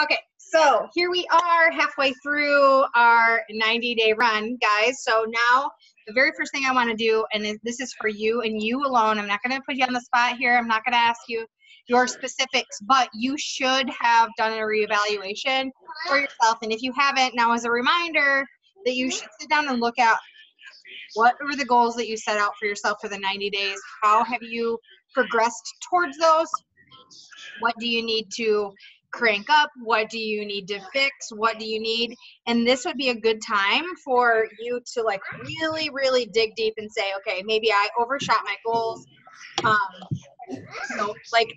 Okay, so here we are halfway through our 90-day run, guys. So now the very first thing I want to do, and this is for you and you alone. I'm not going to put you on the spot here. I'm not going to ask you your specifics, but you should have done a reevaluation for yourself. And if you haven't, now as a reminder that you should sit down and look at what were the goals that you set out for yourself for the 90 days? How have you progressed towards those? What do you need to crank up? What do you need to fix? What do you need? And this would be a good time for you to like really, really dig deep and say, okay, maybe I overshot my goals. Like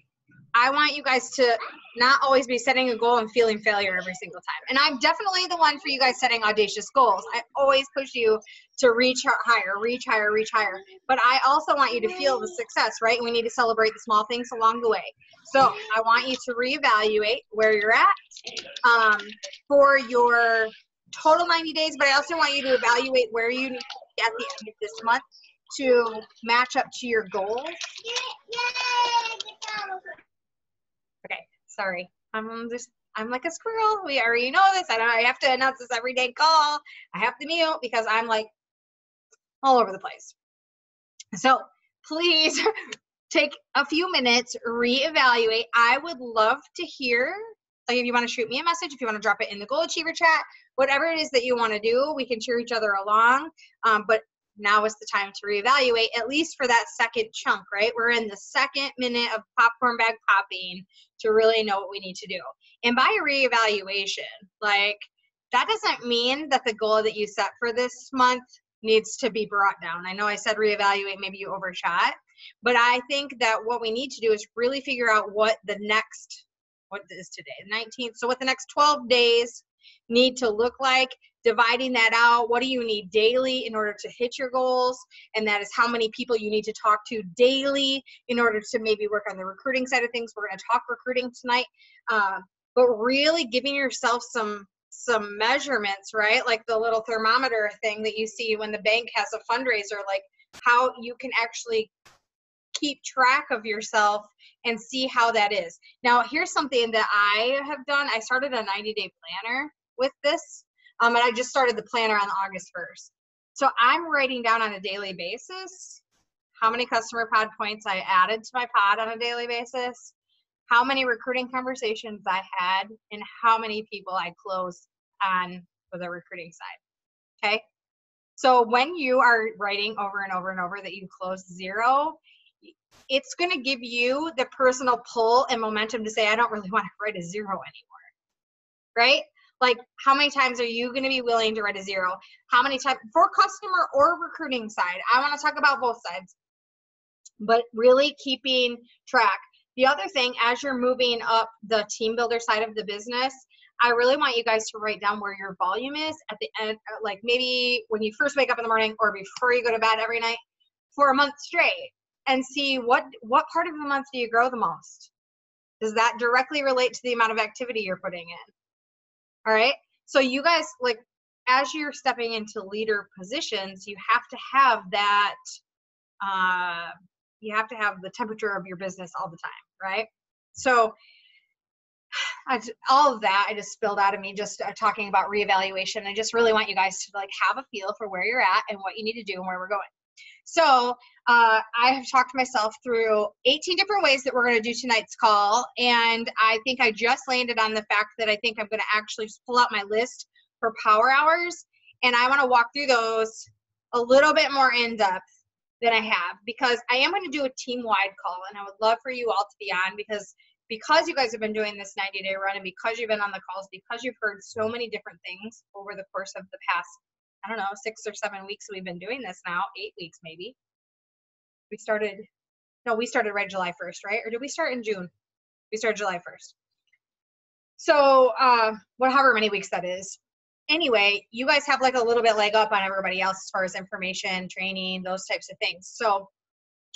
I want you guys to not always be setting a goal and feeling failure every single time. And I'm definitely the one for you guys setting audacious goals. I always push you to reach higher, reach higher, reach higher. But I also want you to feel the success, right? We need to celebrate the small things along the way. So I want you to reevaluate where you're at for your total 90 days, but I also want you to evaluate where you need to be at the end of this month to match up to your goals. Okay, sorry. I'm like a squirrel. We already know this. I have to announce this every day call. I have to mute because I'm like all over the place. So please take a few minutes, reevaluate. I would love to hear, like if you want to shoot me a message, if you want to drop it in the Goal Achiever chat, whatever it is that you want to do, we can cheer each other along. But now is the time to reevaluate, at least for that second chunk, right? We're in the second minute of popcorn bag popping to really know what we need to do. And by reevaluation, like that doesn't mean that the goal that you set for this month needs to be brought down. I know I said reevaluate, maybe you overshot, but I think that what we need to do is really figure out what the next, what is today, the 19th, so what the next 12 days need to look like, dividing that out. What do you need daily in order to hit your goals? And that is how many people you need to talk to daily in order to maybe work on the recruiting side of things. We're going to talk recruiting tonight, but really giving yourself some measurements, right? Like the little thermometer thing that you see when the bank has a fundraiser, like how you can actually keep track of yourself and see how that is. Now, here's something that I have done. I started a 90-day planner with this, and I just started the planner on August 1st. So I'm writing down on a daily basis how many customer pod points I added to my pod on a daily basis, how many recruiting conversations I had, and how many people I closed on for the recruiting side, okay? So when you are writing over and over and over that you closed 0, it's going to give you the personal pull and momentum to say, I don't really want to write a 0 anymore, right? Like, how many times are you going to be willing to write a 0? How many times for customer or recruiting side? I want to talk about both sides, but really keeping track. The other thing, as you're moving up the team builder side of the business, I really want you guys to write down where your volume is at the end, like maybe when you first wake up in the morning or before you go to bed every night for a month straight, and see what part of the month do you grow the most? Does that directly relate to the amount of activity you're putting in? All right. So you guys, like, as you're stepping into leader positions, you have to have that, you have to have the temperature of your business all the time, right? So all of that I just spilled out of me just talking about reevaluation. I just really want you guys to like have a feel for where you're at and what you need to do and where we're going. So I have talked myself through 18 different ways that we're going to do tonight's call, and I think I just landed on the fact that I think I'm going to actually pull out my list for power hours, and I want to walk through those a little bit more in depth than I have, because I am going to do a team-wide call, and I would love for you all to be on, because you guys have been doing this 90-day run, and because you've been on the calls, because you've heard so many different things over the course of the past, I don't know, 6 or 7 weeks we've been doing this now, 8 weeks maybe. We started right July 1st, right? Or did we start in June? We started July 1st. So however many weeks that is. Anyway, you guys have like a little bit leg up on everybody else as far as information, training, those types of things. So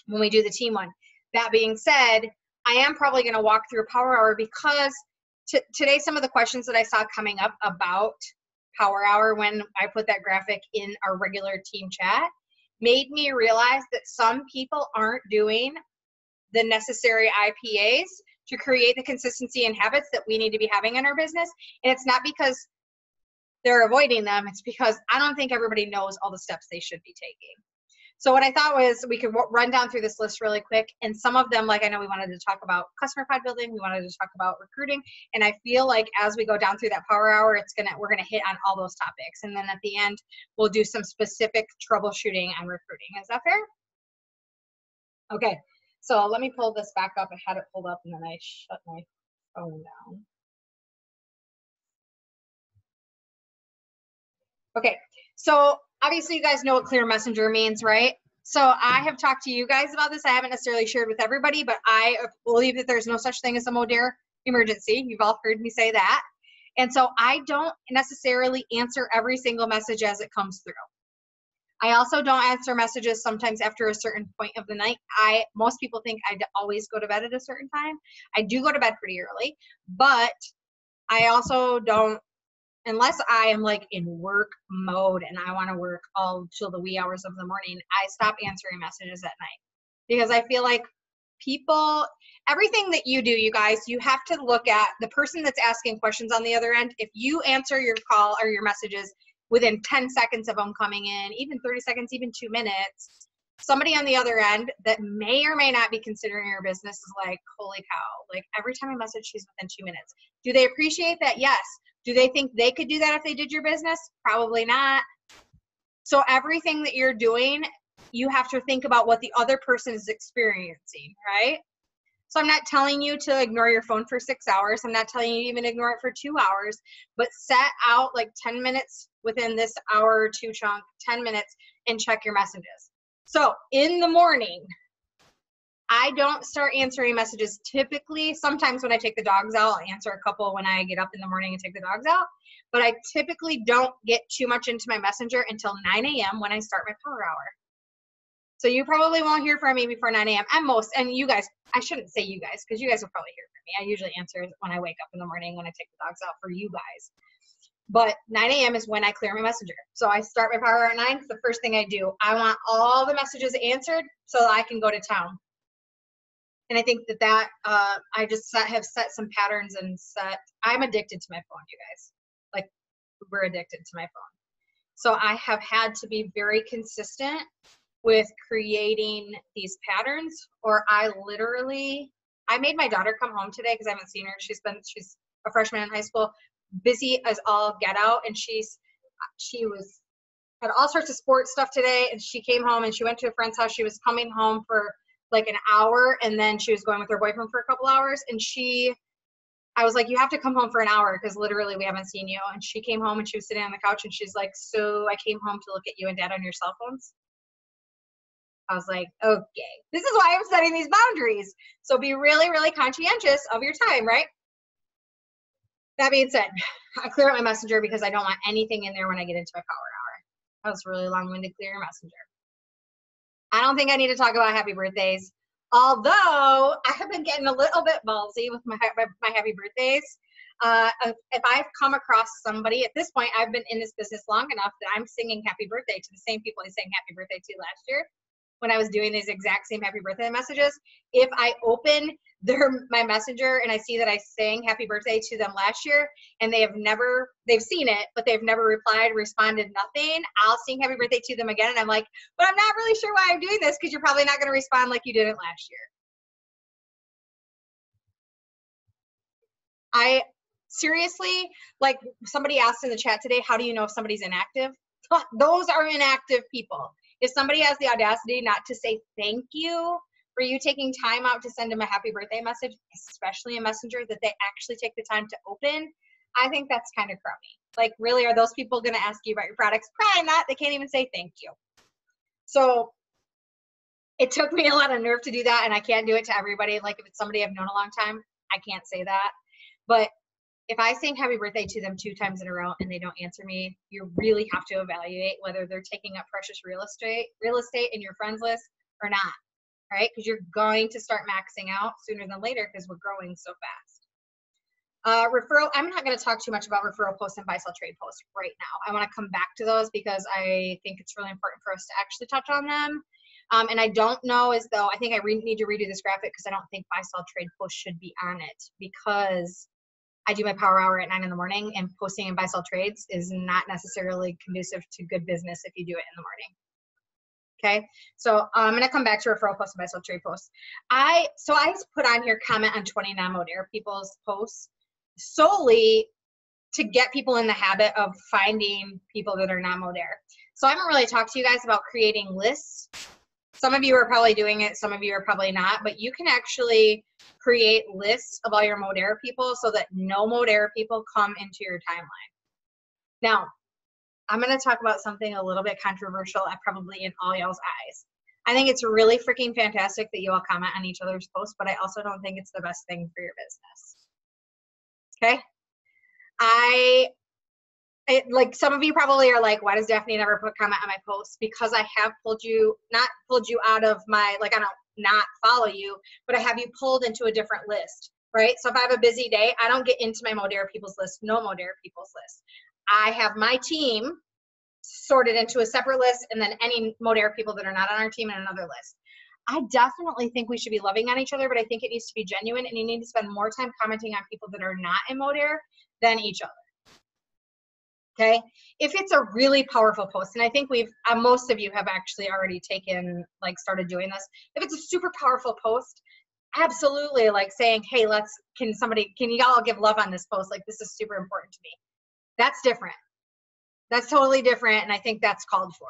when we do the team one, that being said, I am probably going to walk through a power hour, because today some of the questions that I saw coming up about power hour when I put that graphic in our regular team chat made me realize that some people aren't doing the necessary IPAs to create the consistency and habits that we need to be having in our business. And it's not because they're avoiding them. It's because I don't think everybody knows all the steps they should be taking. So what I thought was we could run down through this list really quick. And some of them, like I know we wanted to talk about customer pod building, we wanted to talk about recruiting. And I feel like as we go down through that power hour, we're gonna hit on all those topics. And then at the end, we'll do some specific troubleshooting on recruiting. Is that fair? Okay, so let me pull this back up. I had it pulled up and then I shut my phone down. Okay, so obviously you guys know what Clear Messenger means, right? So I have talked to you guys about this. I haven't necessarily shared with everybody, but I believe that there's no such thing as a Modere emergency. You've all heard me say that. And so I don't necessarily answer every single message as it comes through. I also don't answer messages sometimes after a certain point of the night. Most people think I always go to bed at a certain time. I do go to bed pretty early, but I also don't, unless I am like in work mode and I want to work all till the wee hours of the morning, I stop answering messages at night. Because I feel like everything that you do, you guys, you have to look at the person that's asking questions on the other end. If you answer your call or your messages within 10 seconds of them coming in, even 30 seconds, even 2 minutes, somebody on the other end that may or may not be considering your business is like, holy cow, like every time I message, she's within 2 minutes. Do they appreciate that? Yes. Do they think they could do that if they did your business? Probably not. So everything that you're doing, you have to think about what the other person is experiencing, right? So I'm not telling you to ignore your phone for 6 hours. I'm not telling you to even ignore it for 2 hours, but set out like 10 minutes within this hour or two chunk, 10 minutes, and check your messages. So in the morning, I don't start answering messages typically. Sometimes when I take the dogs out, I'll answer a couple when I get up in the morning and take the dogs out. But I typically don't get too much into my messenger until 9 a.m. when I start my power hour. So you probably won't hear from me before 9 a.m. And you guys, I shouldn't say you guys, because you guys will probably hear from me. I usually answer when I wake up in the morning when I take the dogs out for you guys. But 9 a.m. is when I clear my messenger. So I start my power hour at 9. It's the first thing I do. I want all the messages answered so that I can go to town. And I think that I just have set some patterns and I'm addicted to my phone, you guys. Like, we're addicted to my phone. So I have had to be very consistent with creating these patterns, or I made my daughter come home today because I haven't seen her. She's a freshman in high school, busy as all get out, and she had all sorts of sports stuff today, and she came home and she went to a friend's house. She was coming home for like an hour, and then she was going with her boyfriend for a couple hours, and I was like, you have to come home for an hour because literally we haven't seen you. And she came home and she was sitting on the couch and she's like, so I came home to look at you and Dad on your cell phones. I was like, okay, this is why I'm setting these boundaries. So be really, really conscientious of your time, right? That being said, I clear out my messenger because I don't want anything in there when I get into my power hour. That was really long-winded, clear your messenger. I don't think I need to talk about happy birthdays, although I have been getting a little bit ballsy with my happy birthdays. If I've come across somebody, at this point, I've been in this business long enough that I'm singing happy birthday to the same people I sang happy birthday to last year when I was doing these exact same happy birthday messages. If I open my messenger and I see that I sang happy birthday to them last year and they've seen it, but they've never replied, responded, nothing, I'll sing happy birthday to them again. And I'm like, but I'm not really sure why I'm doing this because you're probably not going to respond like you didn't last year. I seriously, like somebody asked in the chat today, how do you know if somebody's inactive? Those are inactive people. If somebody has the audacity not to say thank you for you taking time out to send them a happy birthday message, especially a messenger that they actually take the time to open, I think that's kind of crummy. Like, really, are those people going to ask you about your products? Probably not. They can't even say thank you. So it took me a lot of nerve to do that, and I can't do it to everybody. Like, if it's somebody I've known a long time, I can't say that. But if I sing happy birthday to them 2 times in a row and they don't answer me, you really have to evaluate whether they're taking up precious real estate in your friends list or not, right? Because you're going to start maxing out sooner than later because we're growing so fast. Referral, I'm not going to talk too much about referral posts and buy sell trade posts right now. I want to come back to those because I think it's really important for us to actually touch on them. And I don't know as though, I think I need to redo this graphic because I don't think buy, sell, trade post should be on it, because I do my power hour at 9 in the morning, and posting in buy, sell trades is not necessarily conducive to good business if you do it in the morning. Okay, so I'm going to come back to referral posts and buy, sell, trade posts. I put on here comment on 20 non-mode air people's posts solely to get people in the habit of finding people that are non-mode air. So I haven't really talked to you guys about creating lists. Some of you are probably doing it, some of you are probably not, but you can actually create lists of all your mode air people so that no mode air people come into your timeline. Now, I'm going to talk about something a little bit controversial, probably in all y'all's eyes. I think it's really freaking fantastic that you all comment on each other's posts, but I also don't think it's the best thing for your business. Okay? Like some of you probably are like, why does Daphne never put comment on my posts? Because I have not pulled you out of my, like I don't not follow you, but I have you pulled into a different list, right? So if I have a busy day, I don't get into my mode air people's list, no mode air people's list. I have my team sorted into a separate list, and then any mode air people that are not on our team in another list. I definitely think we should be loving on each other, but I think it needs to be genuine, and you need to spend more time commenting on people that are not in mode air than each other. Okay, if it's a really powerful post, and I think most of you have actually already started doing this. If it's a super powerful post, absolutely, like saying, hey, can y'all give love on this post? Like, this is super important to me. That's different. That's totally different, and I think that's called for.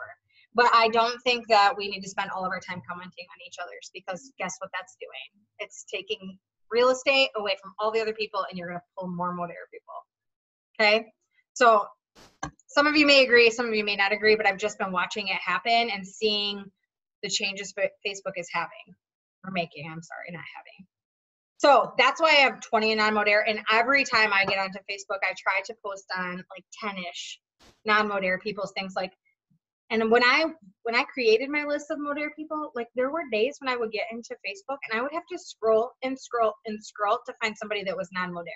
But I don't think that we need to spend all of our time commenting on each other's, because guess what that's doing? It's taking real estate away from all the other people, and you're going to pull more mode air people. Okay, so some of you may agree, some of you may not agree, but I've just been watching it happen and seeing the changes Facebook is having, or making, I'm sorry, not having. So that's why I have 20 non-mode air, and every time I get onto Facebook, I try to post on like 10-ish non-mode air people's things. Like, and when I created my list of mode air people, like there were days when I would get into Facebook and I would have to scroll and scroll and scroll to find somebody that was non-mode air,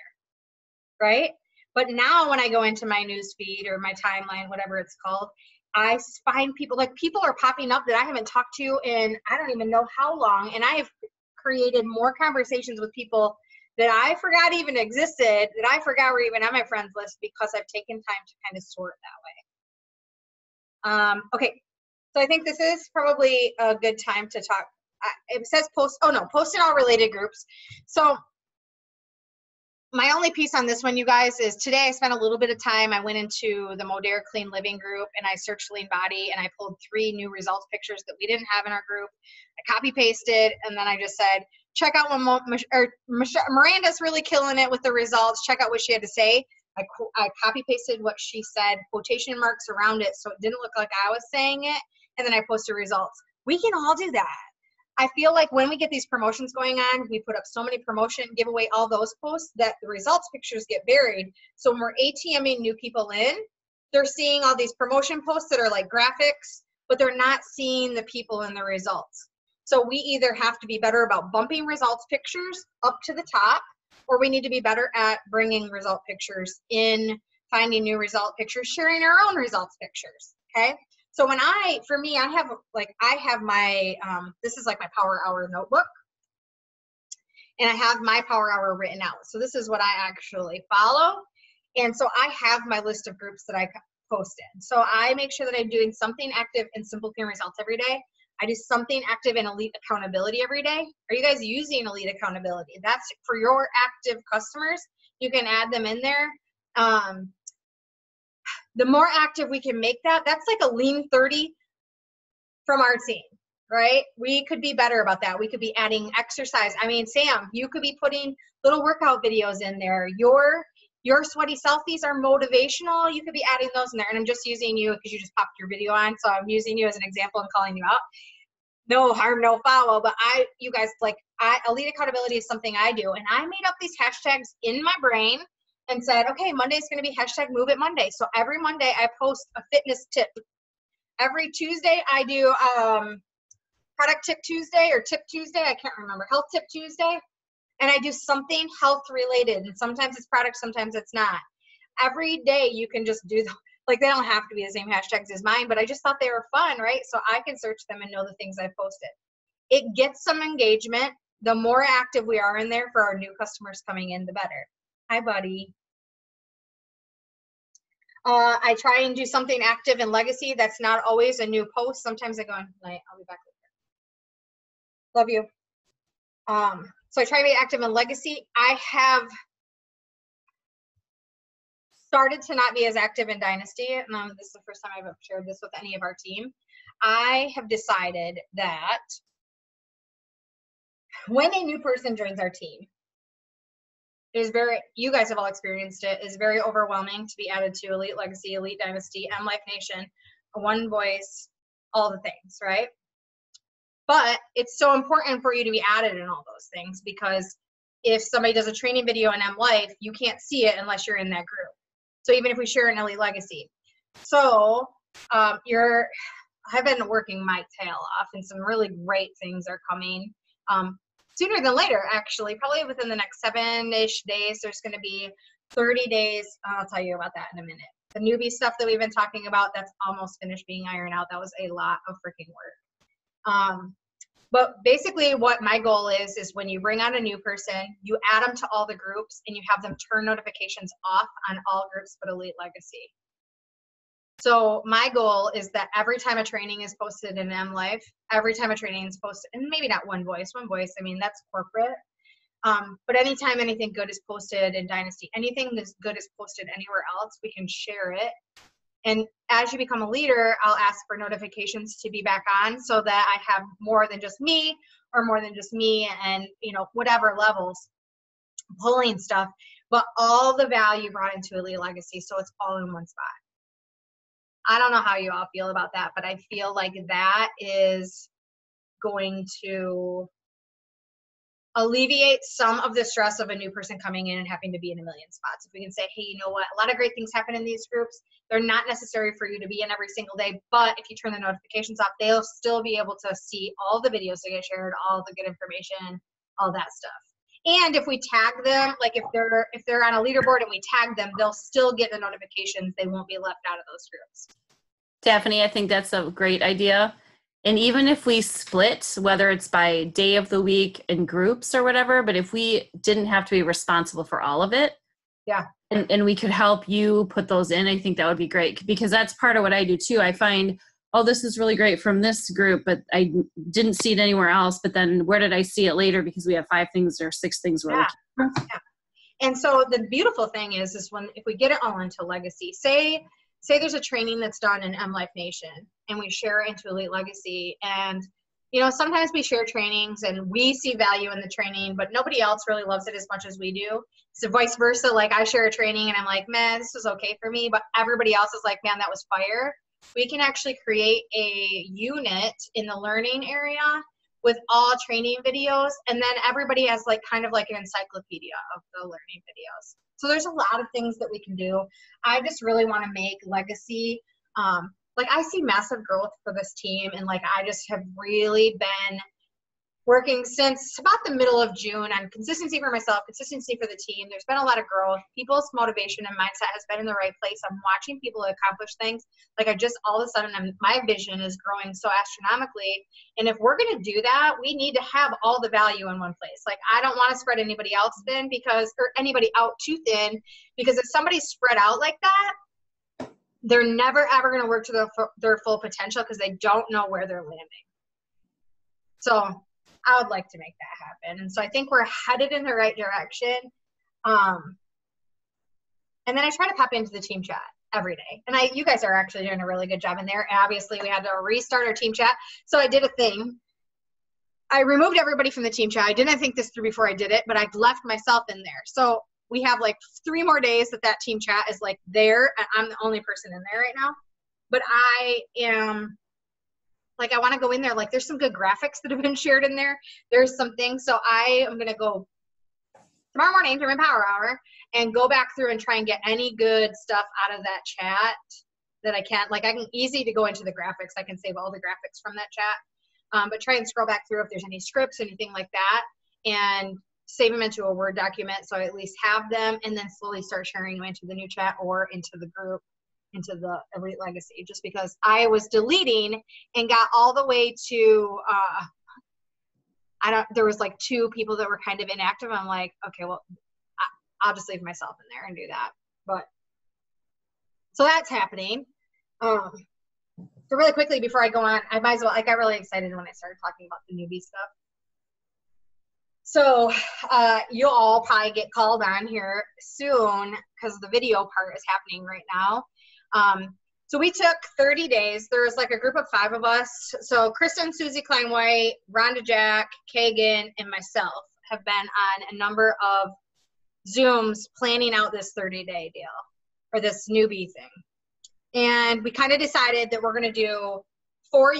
right? But now when I go into my news feed or my timeline, whatever it's called, I find people are popping up that I haven't talked to in I don't even know how long, and I have created more conversations with people that I forgot even existed, that I forgot were even on my friends list, because I've taken time to kind of sort that way. Okay, so I think this is probably a good time to talk. It says post in all related groups. So my only piece on this one, you guys, is today I spent a little bit of time. I went into the Mode Air Clean Living group and I searched lean body, and I pulled 3 new results pictures that we didn't have in our group. I copy pasted, and then I just said, check out when Miranda's really killing it with the results. Check out what she had to say. I copy pasted what she said, quotation marks around it, so it didn't look like I was saying it, and then I posted results. We can all do that. I feel like when we get these promotions going on, we put up so many promotion, give away all those posts, that the results pictures get buried. So when we're ATMing new people in, they're seeing all these promotion posts that are like graphics, but they're not seeing the people in the results. So we either have to be better about bumping results pictures up to the top, or we need to be better at bringing result pictures in, finding new result pictures, sharing our own results pictures, okay? So when I have my, this is like my Power Hour notebook, and I have my Power Hour written out. So this is what I actually follow. And so I have my list of groups that I post in. So I make sure that I'm doing something active in Simple Clean Results every day. I do something active in Elite Accountability every day. Are you guys using Elite Accountability? That's for your active customers. You can add them in there. The more active we can make that, that's like a lean 30 from our team, right? We could be better about that. We could be adding exercise. I mean, Sam, you could be putting little workout videos in there. Your sweaty selfies are motivational. You could be adding those in there. And I'm just using you because you just popped your video on. So I'm using you as an example and calling you out. No harm, no foul. But you guys, Elite Accountability is something I do. And I made up these hashtags in my brain and said, okay, Monday's going to be hashtag Move It Monday. So every Monday I post a fitness tip. Every Tuesday I do product tip Tuesday or tip Tuesday. I can't remember. Health tip Tuesday. And I do something health related. And sometimes it's product, sometimes it's not. Every day you can just do Like, they don't have to be the same hashtags as mine, but I just thought they were fun, right? So I can search them and know the things I've posted. It gets some engagement. The more active we are in there for our new customers coming in, the better. Hi, buddy. I try and do something active in Legacy. That's not always a new post. Sometimes I go on night. I'll be back later. Love you. So I try to be active in Legacy. I have started to not be as active in Dynasty. And this is the first time I've ever shared this with any of our team. I have decided that when a new person joins our team, it is very, you guys have all experienced it, is very overwhelming to be added to Elite Legacy, Elite Dynasty, MLife Nation, One Voice, all the things, right? But it's so important for you to be added in all those things, because if somebody does a training video on MLife, you can't see it unless you're in that group. So even if we share an Elite Legacy. So I've been working my tail off, and some really great things are coming. Sooner than later, actually, probably within the next 7-ish days, there's going to be 30 days. I'll tell you about that in a minute. The newbie stuff that we've been talking about, that's almost finished being ironed out. That was a lot of freaking work. But basically what my goal is when you bring on a new person, you add them to all the groups and you have them turn notifications off on all groups but Elite Legacy. So my goal is that every time a training is posted in MLife, every time a training is posted, and maybe not One Voice, I mean, that's corporate. But anytime anything good is posted in Dynasty, anything that's good is posted anywhere else, we can share it. And as you become a leader, I'll ask for notifications to be back on so that I have more than just me, or more than just me and, you know, whatever levels pulling stuff, but all the value brought into Elite Legacy. So it's all in one spot. I don't know how you all feel about that, but I feel like that is going to alleviate some of the stress of a new person coming in and having to be in a million spots. If we can say, hey, you know what, a lot of great things happen in these groups. They're not necessary for you to be in every single day, but if you turn the notifications off, they'll still be able to see all the videos that get shared, all the good information, all that stuff. And if we tag them, like if they're on a leaderboard and we tag them, they'll still get the notifications. They won't be left out of those groups. Stephanie, I think that's a great idea. And even if we split, whether it's by day of the week in groups or whatever, but if we didn't have to be responsible for all of it, yeah, and we could help you put those in, I think that would be great, because that's part of what I do too. I find, oh, this is really great from this group, but I didn't see it anywhere else. But then where did I see it later? Because we have 5 things or 6 things we're looking for. Yeah. And so the beautiful thing is if we get it all into Legacy, say there's a training that's done in MLife Nation and we share it into Elite Legacy, and you know, sometimes we share trainings and we see value in the training, but nobody else really loves it as much as we do. So vice versa, like I share a training and I'm like, man, this was okay for me, but everybody else is like, man, that was fire. We can actually create a unit in the learning area with all training videos, and then everybody has like kind of like an encyclopedia of the learning videos. So there's a lot of things that we can do. I just really want to make Legacy, like I see massive growth for this team, and like I just have really been working since about the middle of June on consistency for myself, consistency for the team. There's been a lot of growth. People's motivation and mindset has been in the right place. I'm watching people accomplish things. Like I just, all of a sudden, my vision is growing so astronomically. And if we're going to do that, we need to have all the value in one place. Like I don't want to spread anybody else thin or anybody out too thin, because if somebody's spread out like that, they're never ever going to work to their full potential because they don't know where they're landing. So I would like to make that happen. And so I think we're headed in the right direction. And then I try to pop into the team chat every day. And you guys are actually doing a really good job in there. And obviously we had to restart our team chat. So I did a thing. I removed everybody from the team chat. I didn't think this through before I did it, but I've left myself in there. So we have like 3 more days that team chat is like there. And I'm the only person in there right now. But I am, like, I want to go in there. Like, there's some good graphics that have been shared in there. There's some things. So I am going to go tomorrow morning during Power Hour and go back through and try and get any good stuff out of that chat that I can. Like, I can easy to go into the graphics. I can save all the graphics from that chat. But try and scroll back through if there's any scripts, anything like that, and save them into a Word document so I at least have them, and then slowly start sharing them into the new chat or into the group. into the Elite Legacy, just because I was deleting and got all the way to, there was like 2 people that were kind of inactive. I'm like, okay, well, I'll just leave myself in there and do that. But so that's happening. So really quickly before I go on, I might as well, I got really excited when I started talking about the newbie stuff. So you'll all probably get called on here soon because the video part is happening right now. So we took 30 days. There was like a group of 5 of us. So Kristen, Susie Kleinwhite, Rhonda Jack, Kagan, and myself have been on a number of Zooms planning out this 30-day deal or this newbie thing. And we kind of decided that we're going to do 4,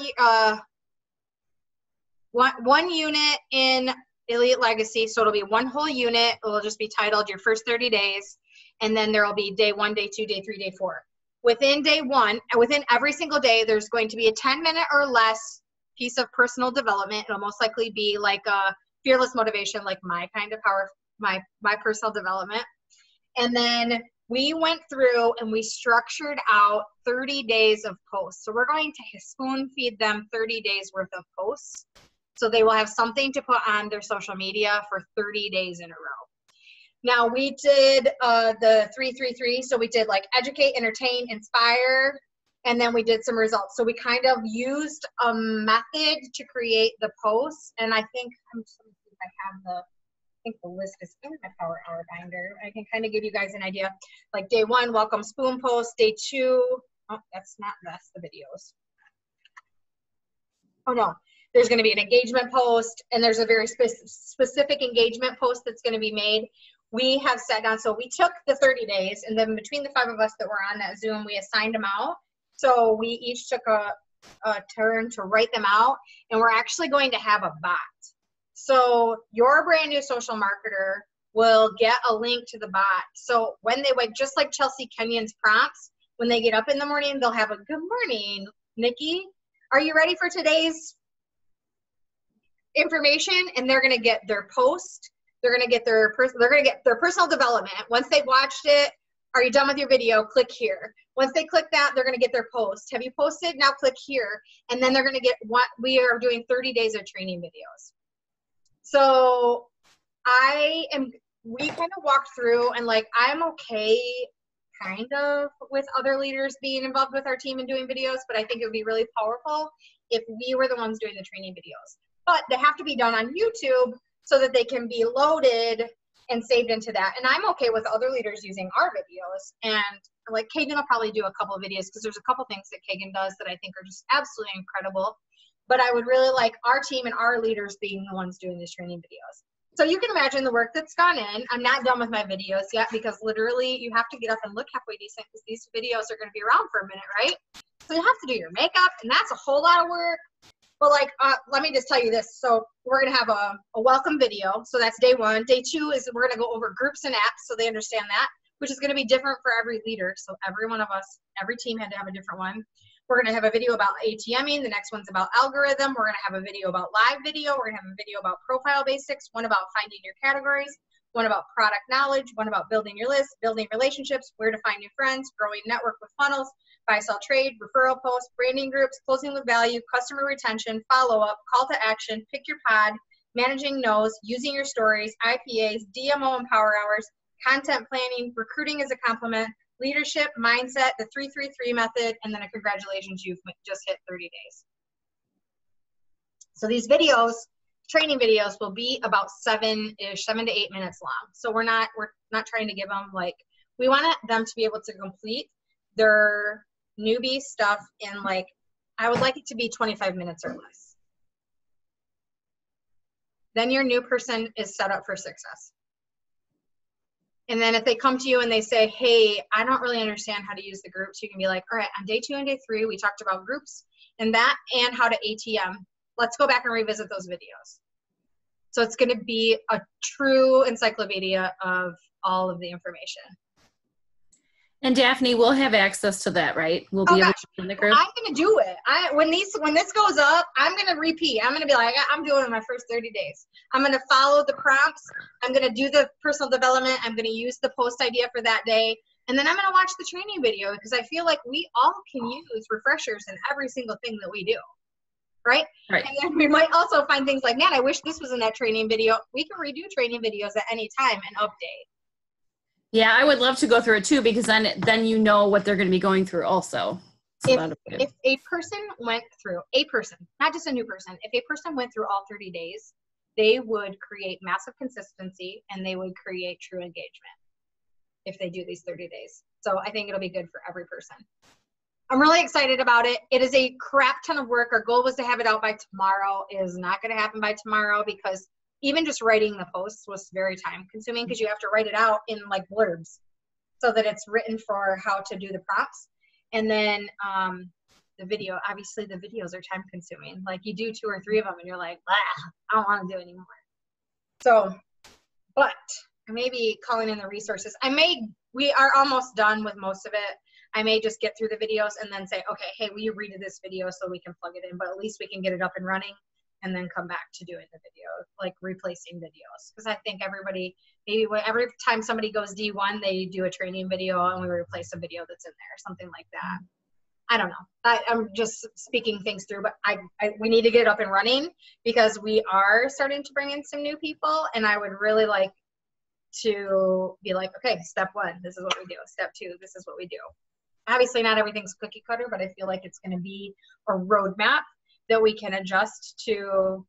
one unit in Elite Legacy. So it'll be 1 whole unit. It'll just be titled your first 30 days. And then there will be day 1, day 2, day 3, day 4. Within day 1, and within every single day, there's going to be a 10-minute or less piece of personal development. It'll most likely be like a fearless motivation, like my kind of power, my personal development. And then we went through and we structured out 30 days of posts. So we're going to spoon feed them 30 days worth of posts. So they will have something to put on their social media for 30 days in a row. Now we did the 3-3-3. So we did like educate, entertain, inspire, and then we did some results. So we kind of used a method to create the posts. And I think, I'm just going to see if I have I think the list is in my Power Hour binder. I can kind of give you guys an idea. Like day 1, welcome spoon post. Day 2, oh, that's the videos. Oh no, there's going to be an engagement post, and there's a very specific engagement post that's going to be made. We have sat down, so we took the 30 days, and then between the 5 of us that were on that Zoom, we assigned them out. So we each took a turn to write them out, and we're actually going to have a bot. So your brand new social marketer will get a link to the bot. So when they wake, just like Chelsea Kenyon's prompts, when they get up in the morning, they'll have a good morning, Nikki. Are you ready for today's information? And they're going to get their post. They're going to get their personal development. Once they've watched it, are you done with your video? Click here. Once they click that, they're going to get their post. Have you posted? Now click here. And then they're going to get what we are doing 30 days of training videos. So we kind of walked through, and like, I'm okay kind of with other leaders being involved with our team and doing videos, but I think it would be really powerful if we were the ones doing the training videos. But they have to be done on YouTube so that they can be loaded and saved into that. And I'm okay with other leaders using our videos. And like Kagan will probably do a couple of videos because there's a couple things that Kagan does that I think are just absolutely incredible. But I would really like our team and our leaders being the ones doing these training videos. So you can imagine the work that's gone in. I'm not done with my videos yet because literally you have to get up and look halfway decent because these videos are going to be around for a minute, right? So you have to do your makeup, and that's a whole lot of work. But like, let me just tell you this. So we're going to have a welcome video. So that's day 1. Day 2 is we're going to go over groups and apps so they understand that, which is going to be different for every leader. So every one of us, every team had to have a different one. We're going to have a video about ATMing. The next one's about algorithm. We're going to have a video about live video. We're going to have a video about profile basics, one about finding your categories, one about product knowledge, one about building your list, building relationships, where to find new friends, growing network with funnels, buy, sell, trade, referral posts, branding groups, closing with value, customer retention, follow-up, call to action, pick your pod, managing no's, using your stories, IPAs, DMO and power hours, content planning, recruiting as a compliment, leadership, mindset, the 3-3-3 method, and then a congratulations, you've just hit 30 days. So these videos, training videos, will be about 7 to 8 minutes long. So we're not trying to give them like, we want them to be able to complete their newbie stuff in like, I would like it to be 25 minutes or less. Then your new person is set up for success. And then if they come to you and they say, hey, I don't really understand how to use the groups, you can be like, all right, on day 2 and day 3, we talked about groups and that and how to ATM. Let's go back and revisit those videos. So it's going to be a true encyclopedia of all of the information. And Daphne, we'll have access to that, right? We'll be able to in the group. I'm going to do it. When this goes up, I'm going to repeat. I'm going to be like, I'm doing my first 30 days. I'm going to follow the prompts. I'm going to do the personal development. I'm going to use the post idea for that day. And then I'm going to watch the training video because I feel like we all can use refreshers in every single thing that we do. Right? Right. And then we might also find things like, man, I wish this was in that training video. We can redo training videos at any time and update. Yeah, I would love to go through it too, because then you know what they're going to be going through also. So if a person went through, not just a new person, if a person went through all 30 days, they would create massive consistency and they would create true engagement if they do these 30 days. So I think it'll be good for every person. I'm really excited about it. It is a crap ton of work. Our goal was to have it out by tomorrow. It is not going to happen by tomorrow because even just writing the posts was very time consuming because you have to write it out in like blurbs so that it's written for how to do the prompts. And then the video, obviously the videos are time consuming. Like you do 2 or 3 of them and you're like, I don't want to do it anymore. So, but I may be calling in the resources. We are almost done with most of it. I may just get through the videos and then say, okay, hey, will you redo this video so we can plug it in? But at least we can get it up and running and then come back to doing the video, like replacing videos. Because I think everybody, maybe every time somebody goes D1, they do a training video and we replace a video that's in there, something like that. I don't know. I'm just speaking things through, but we need to get it up and running because we are starting to bring in some new people. And I would really like to be like, okay, step 1, this is what we do. Step 2, this is what we do. Obviously not everything's cookie cutter, but I feel like it's going to be a roadmap that we can adjust to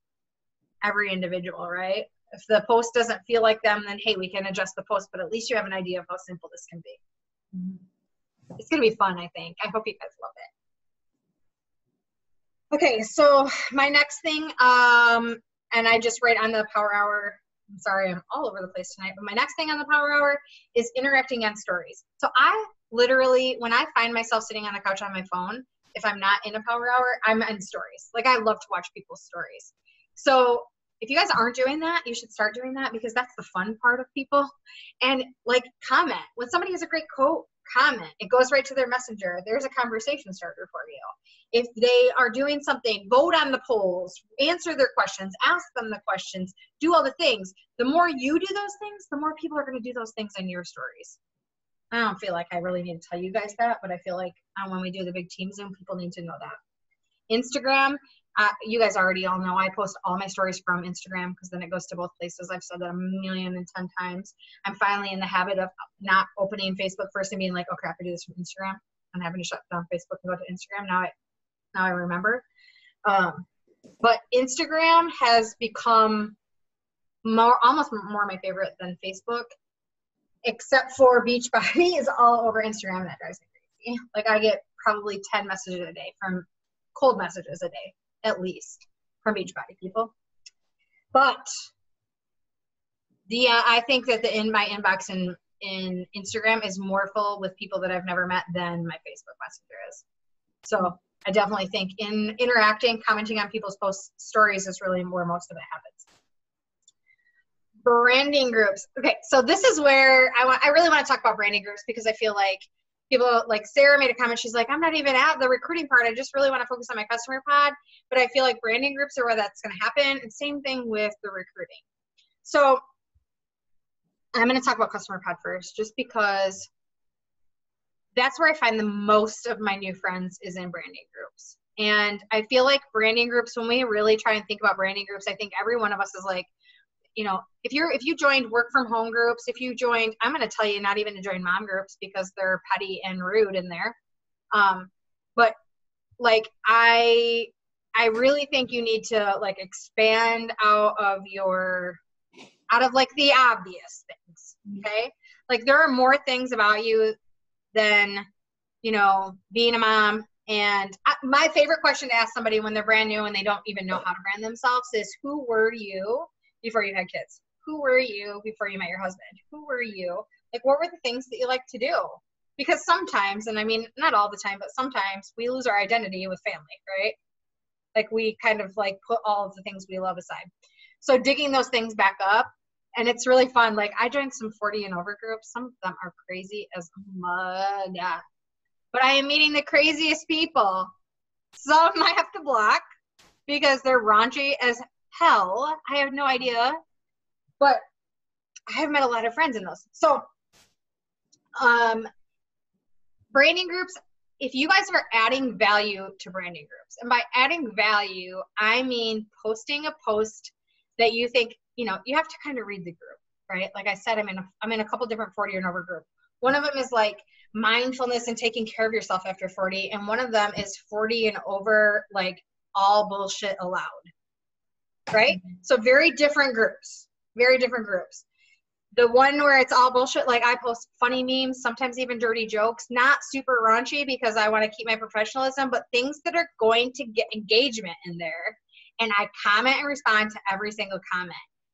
every individual, right? If the post doesn't feel like them, then hey, we can adjust the post, but at least you have an idea of how simple this can be. Mm-hmm. It's going to be fun, I think. I hope you guys love it. Okay, so my next thing, and I just write on the Power Hour, I'm sorry, I'm all over the place tonight, but my next thing on the Power Hour is interacting on stories. So I literally, when I find myself sitting on the couch on my phone, if I'm not in a Power Hour, I'm in stories. Like I love to watch people's stories. So if you guys aren't doing that, you should start doing that because that's the fun part of people. And like comment. When somebody has a great quote, comment. It goes right to their messenger. There's a conversation starter for you. If they are doing something, vote on the polls, answer their questions, ask them the questions, do all the things. The more you do those things, the more people are going to do those things in your stories. I don't feel like I really need to tell you guys that, but I feel like when we do the big team Zoom, people need to know that. Instagram, you guys already all know I post all my stories from Instagram because then it goes to both places. I've said that 1,010,000 times. I'm finally in the habit of not opening Facebook first and being like, oh crap, I do this from Instagram. I'm having to shut down Facebook and go to Instagram. Now I remember. But Instagram has become almost more my favorite than Facebook. Except for Beachbody is all over Instagram, and that drives me crazy. Like I get probably 10 messages a day from cold messages a day, at least from Beachbody people. But I think that my inbox in Instagram is more full with people that I've never met than my Facebook Messenger is. So I definitely think in interacting, commenting on people's post stories is really where most of it happens. Branding groups. Okay, so this is where I really want to talk about branding groups because I feel like people, like Sarah made a comment, she's like, I'm not even at the recruiting part, I just really want to focus on my customer pod, but I feel like branding groups are where that's going to happen, and same thing with the recruiting. So I'm going to talk about customer pod first, just because that's where I find the most of my new friends is in branding groups. And I feel like branding groups, when we really try and think about branding groups, I think every one of us is like, you know, if you joined work from home groups, if you joined, I'm going to tell you not even to join mom groups because they're petty and rude in there. But like, I really think you need to like expand out of like the obvious things. Okay. Like there are more things about you than, you know, being a mom. And my favorite question to ask somebody when they're brand new and they don't even know how to brand themselves is, who were you before you had kids? Who were you before you met your husband? Who were you? Like, what were the things that you like to do? Because sometimes, and I mean, not all the time, but sometimes we lose our identity with family, right? Like we kind of like put all of the things we love aside. So digging those things back up, and it's really fun. Like I joined some 40 and over groups. Some of them are crazy as mud. But I am meeting the craziest people. Some I have to block because they're raunchy as hell. I have no idea, but I have met a lot of friends in those. So branding groups, if you guys are adding value to branding groups, and by adding value, I mean posting a post that you think, you know, you have to kind of read the group, right? Like I said, I'm in a couple different 40 and over group. One of them is like mindfulness and taking care of yourself after 40. And one of them is 40 and over, like all bullshit allowed, right? So very different groups, very different groups. The one where it's all bullshit, like I post funny memes, sometimes even dirty jokes, not super raunchy because I want to keep my professionalism, but things that are going to get engagement in there. And I comment and respond to every single comment.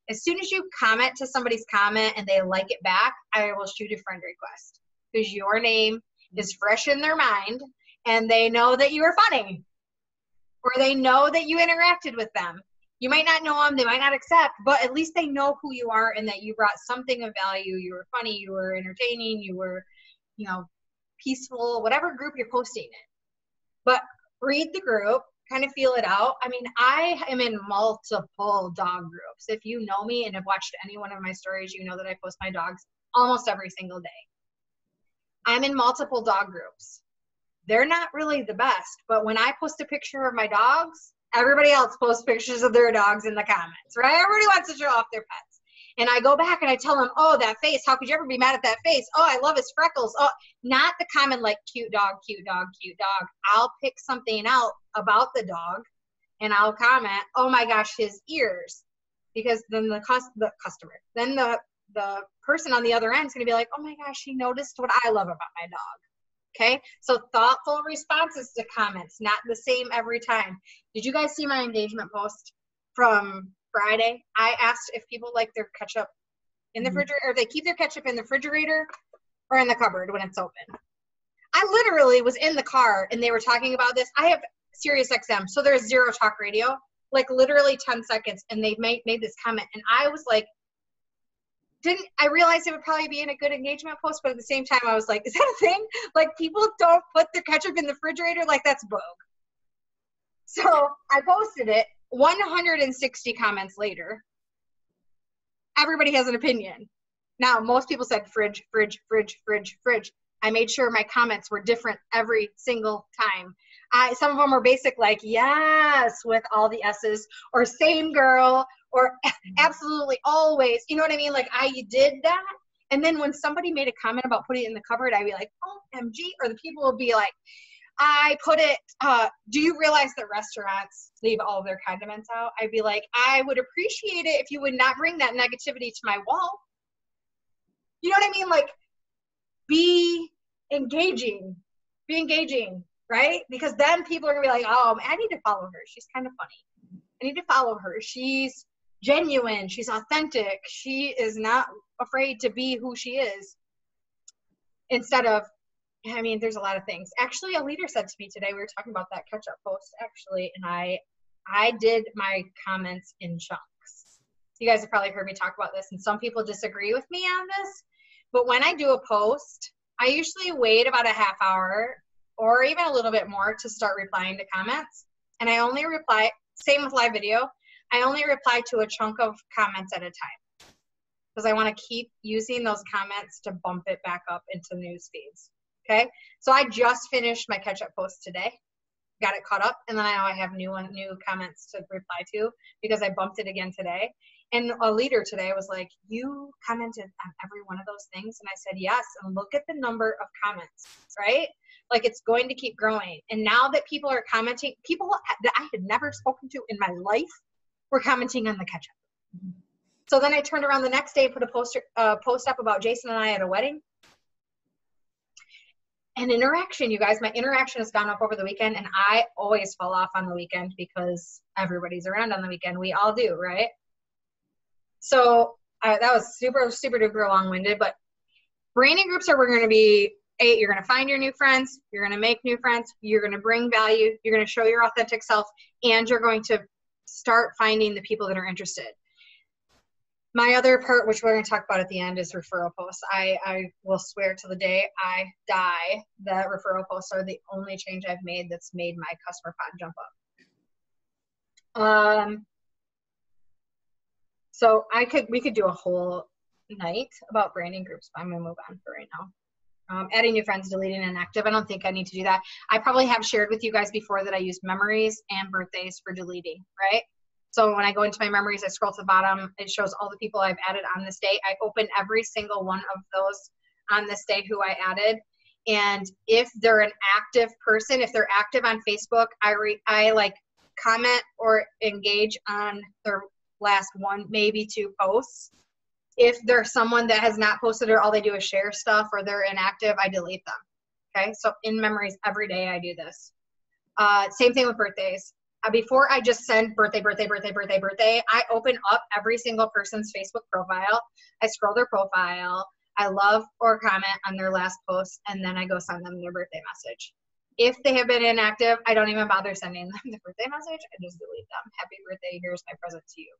As soon as you comment to somebody's comment and they like it back, I will shoot a friend request because your name is fresh in their mind and they know that you are funny or they know that you interacted with them. You might not know them, they might not accept, but at least they know who you are and that you brought something of value. You were funny, you were entertaining, you were, you know, peaceful, whatever group you're posting in. But read the group, kind of feel it out. I mean, I am in multiple dog groups. If you know me and have watched any one of my stories, you know that I post my dogs almost every single day. I'm in multiple dog groups. They're not really the best, but when I post a picture of my dogs, everybody else posts pictures of their dogs in the comments, right? Everybody wants to show off their pets. And I go back and I tell them, oh, that face, how could you ever be mad at that face? Oh, I love his freckles. Oh, not the comment like cute dog, cute dog, cute dog. I'll pick something out about the dog and I'll comment, oh my gosh, his ears. Because then the customer, then the person on the other end is going to be like, oh my gosh, he noticed what I love about my dog. Okay, so thoughtful responses to comments, not the same every time. Did you guys see my engagement post from Friday? I asked if people like their ketchup in the refrigerator, or if they keep their ketchup in the refrigerator or in the cupboard when it's open. I literally was in the car and they were talking about this. I have Sirius XM, so there's Zero Talk Radio, like literally 10 seconds, and they made this comment, and I was like, I realized it would probably be in a good engagement post, but at the same time, I was like, is that a thing? Like, people don't put their ketchup in the refrigerator? Like, that's bogue. So I posted it. 160 comments later, everybody has an opinion. Now, most people said fridge, fridge, fridge, fridge, fridge. I made sure my comments were different every single time. Some of them were basic, like, yes, with all the S's, or same girl, or absolutely always. You know what I mean? Like, I did that. And then when somebody made a comment about putting it in the cupboard, I'd be like, OMG. Or the people would be like, I put it, do you realize that restaurants leave all of their condiments out? I'd be like, I would appreciate it if you would not bring that negativity to my wall. You know what I mean? Like, be engaging, right? Because then people are gonna be like, oh, I need to follow her. She's kind of funny. I need to follow her. She's genuine. She's authentic. She is not afraid to be who she is. Instead of, I mean, there's a lot of things. Actually, a leader said to me today, we were talking about that catch-up post, actually, and I did my comments in chunks. You guys have probably heard me talk about this, and some people disagree with me on this, but when I do a post, I usually wait about a half hour or even a little bit more to start replying to comments, and I only reply, same with live video, I only reply to a chunk of comments at a time because I want to keep using those comments to bump it back up into news feeds. Okay, so I just finished my catch-up post today, got it caught up, and then I have new comments to reply to because I bumped it again today. And a leader today was like, you commented on every one of those things? And I said, yes, and look at the number of comments, right? Like, it's going to keep growing. And now that people are commenting, people that I had never spoken to in my life were commenting on the catch-up. So then I turned around the next day and put a post up about Jason and I at a wedding. And interaction, you guys, my interaction has gone up over the weekend, and I always fall off on the weekend because everybody's around on the weekend. We all do, right? So that was super, super duper long-winded, but branding groups are, we're going to be, you're going to find your new friends, you're going to make new friends, you're going to bring value, you're going to show your authentic self, and you're going to start finding the people that are interested. My other part, which we're going to talk about at the end, is referral posts. I will swear to the day I die that referral posts are the only change I've made that's made my customer pod jump up. So we could do a whole night about branding groups, but I'm going to move on for right now. Adding new friends, deleting inactive. I don't think I need to do that. I probably have shared with you guys before that I use memories and birthdays for deleting, right? So when I go into my memories, I scroll to the bottom. It shows all the people I've added on this day. I open every single one of those on this day who I added. And if they're an active person, if they're active on Facebook, I like comment or engage on their last one, maybe two posts. If there's someone that has not posted or all they do is share stuff or they're inactive, I delete them. Okay, so in memories every day I do this. Same thing with birthdays. Before I just send birthday, I open up every single person's Facebook profile. I scroll their profile. I love or comment on their last post, and then I go send them their birthday message. If they have been inactive, I don't even bother sending them the birthday message. I just delete them. Happy birthday, here's my present to you.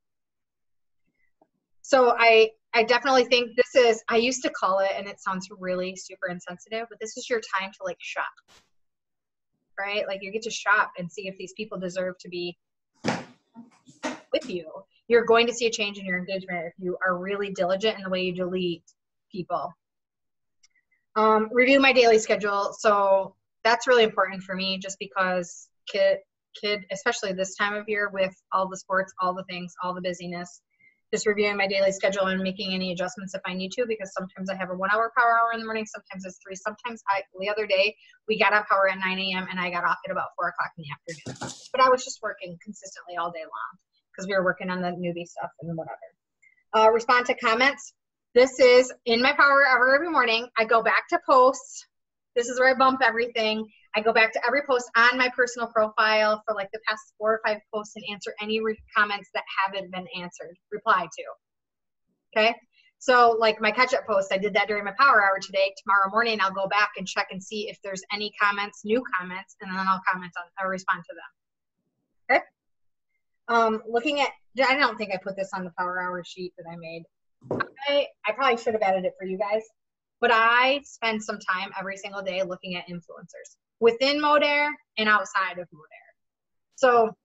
So I definitely think this is, I used to call it, and it sounds really super insensitive, but this is your time to like shop, right? Like you get to shop and see if these people deserve to be with you. You're going to see a change in your engagement if you are really diligent in the way you delete people. Review my daily schedule. So that's really important for me just because kid, especially this time of year with all the sports, all the things, all the busyness, just reviewing my daily schedule and making any adjustments if I need to, because sometimes I have a 1 hour power hour in the morning, sometimes it's 3, sometimes the other day we got on power at 9 a.m. and I got off at about 4 o'clock in the afternoon. But I was just working consistently all day long because we were working on the newbie stuff and whatever. Respond to comments. This is in my power hour every morning. I go back to posts. This is where I bump everything. I go back to every post on my personal profile for like the past 4 or 5 posts and answer any comments that haven't been answered, reply to. Okay? So like my catch-up post, I did that during my power hour today. Tomorrow morning, I'll go back and check and see if there's any comments, new comments, and then I'll comment on or respond to them. Okay? Looking at, I don't think I put this on the power hour sheet that I made. I probably should have added it for you guys, but I spend some time every single day looking at influencers within Modere and outside of Modere. So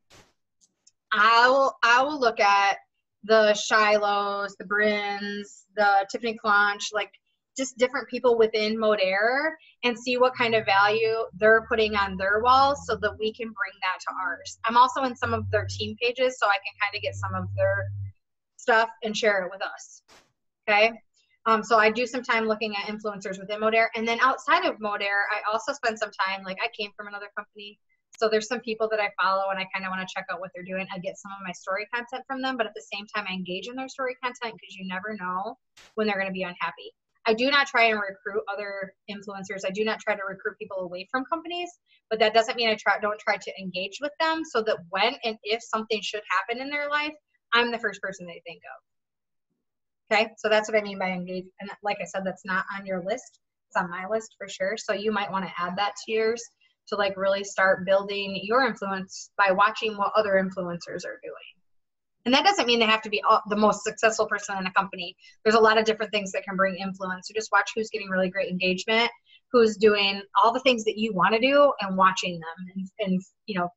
I will look at the Shilohs, the Brins, the Tiffany Clonch, like just different people within Modere and see what kind of value they're putting on their walls so that we can bring that to ours. I'm also in some of their team pages so I can kind of get some of their stuff and share it with us. Okay. So I do some time looking at influencers within Modere, and then outside of Modere, I also spend some time, like I came from another company. So there's some people that I follow and I kind of want to check out what they're doing. I get some of my story content from them, but at the same time, I engage in their story content because you never know when they're going to be unhappy. I do not try and recruit other influencers. I do not try to recruit people away from companies, but that doesn't mean don't try to engage with them so that when and if something should happen in their life, I'm the first person they think of. Okay, so that's what I mean by engage. And like I said, that's not on your list. It's on my list for sure. So you might want to add that to yours to like really start building your influence by watching what other influencers are doing. And that doesn't mean they have to be the most successful person in a company. There's a lot of different things that can bring influence. So just watch who's getting really great engagement, who's doing all the things that you want to do, and watching them and you know,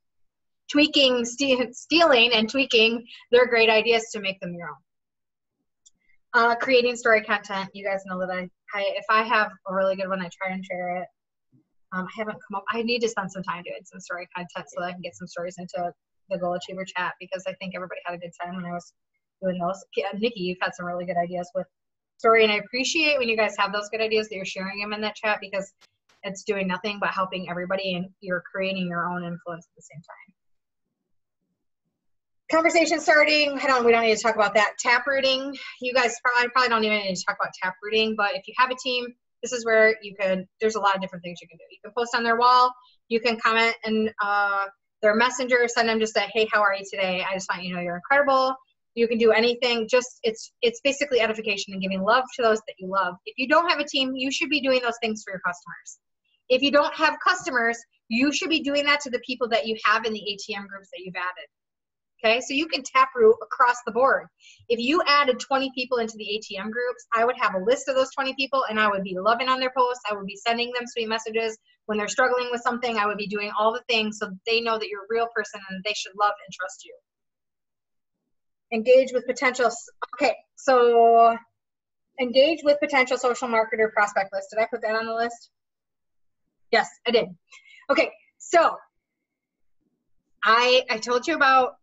tweaking, stealing and tweaking their great ideas to make them your own. Creating story content. You guys know that if I have a really good one, I try and share it. I haven't come up. I need to spend some time doing some story content so that I can get some stories into the Goal Achiever chat because I think everybody had a good time when I was doing those. Nikki, you've had some really good ideas with story, and I appreciate when you guys have those good ideas that you're sharing them in that chat because it's doing nothing but helping everybody and you're creating your own influence at the same time. Conversation starting. We don't need to talk about that. Taprooting. You guys probably don't even need to talk about taprooting, but if you have a team, this is where there's a lot of different things you can do. You can post on their wall. You can comment in their messenger, send them just a, hey, how are you today? I just want you to know you're incredible. You can do anything. Just it's basically edification and giving love to those that you love. If you don't have a team, you should be doing those things for your customers. If you don't have customers, you should be doing that to the people that you have in the ATM groups that you've added. Okay, so you can taproot across the board. If you added 20 people into the ATM groups, I would have a list of those 20 people and I would be loving on their posts. I would be sending them sweet messages. When they're struggling with something, I would be doing all the things so they know that you're a real person and they should love and trust you. Engage with potential. Okay, so engage with potential social marketer prospect list. Did I put that on the list? Yes, I did. Okay, so I told you about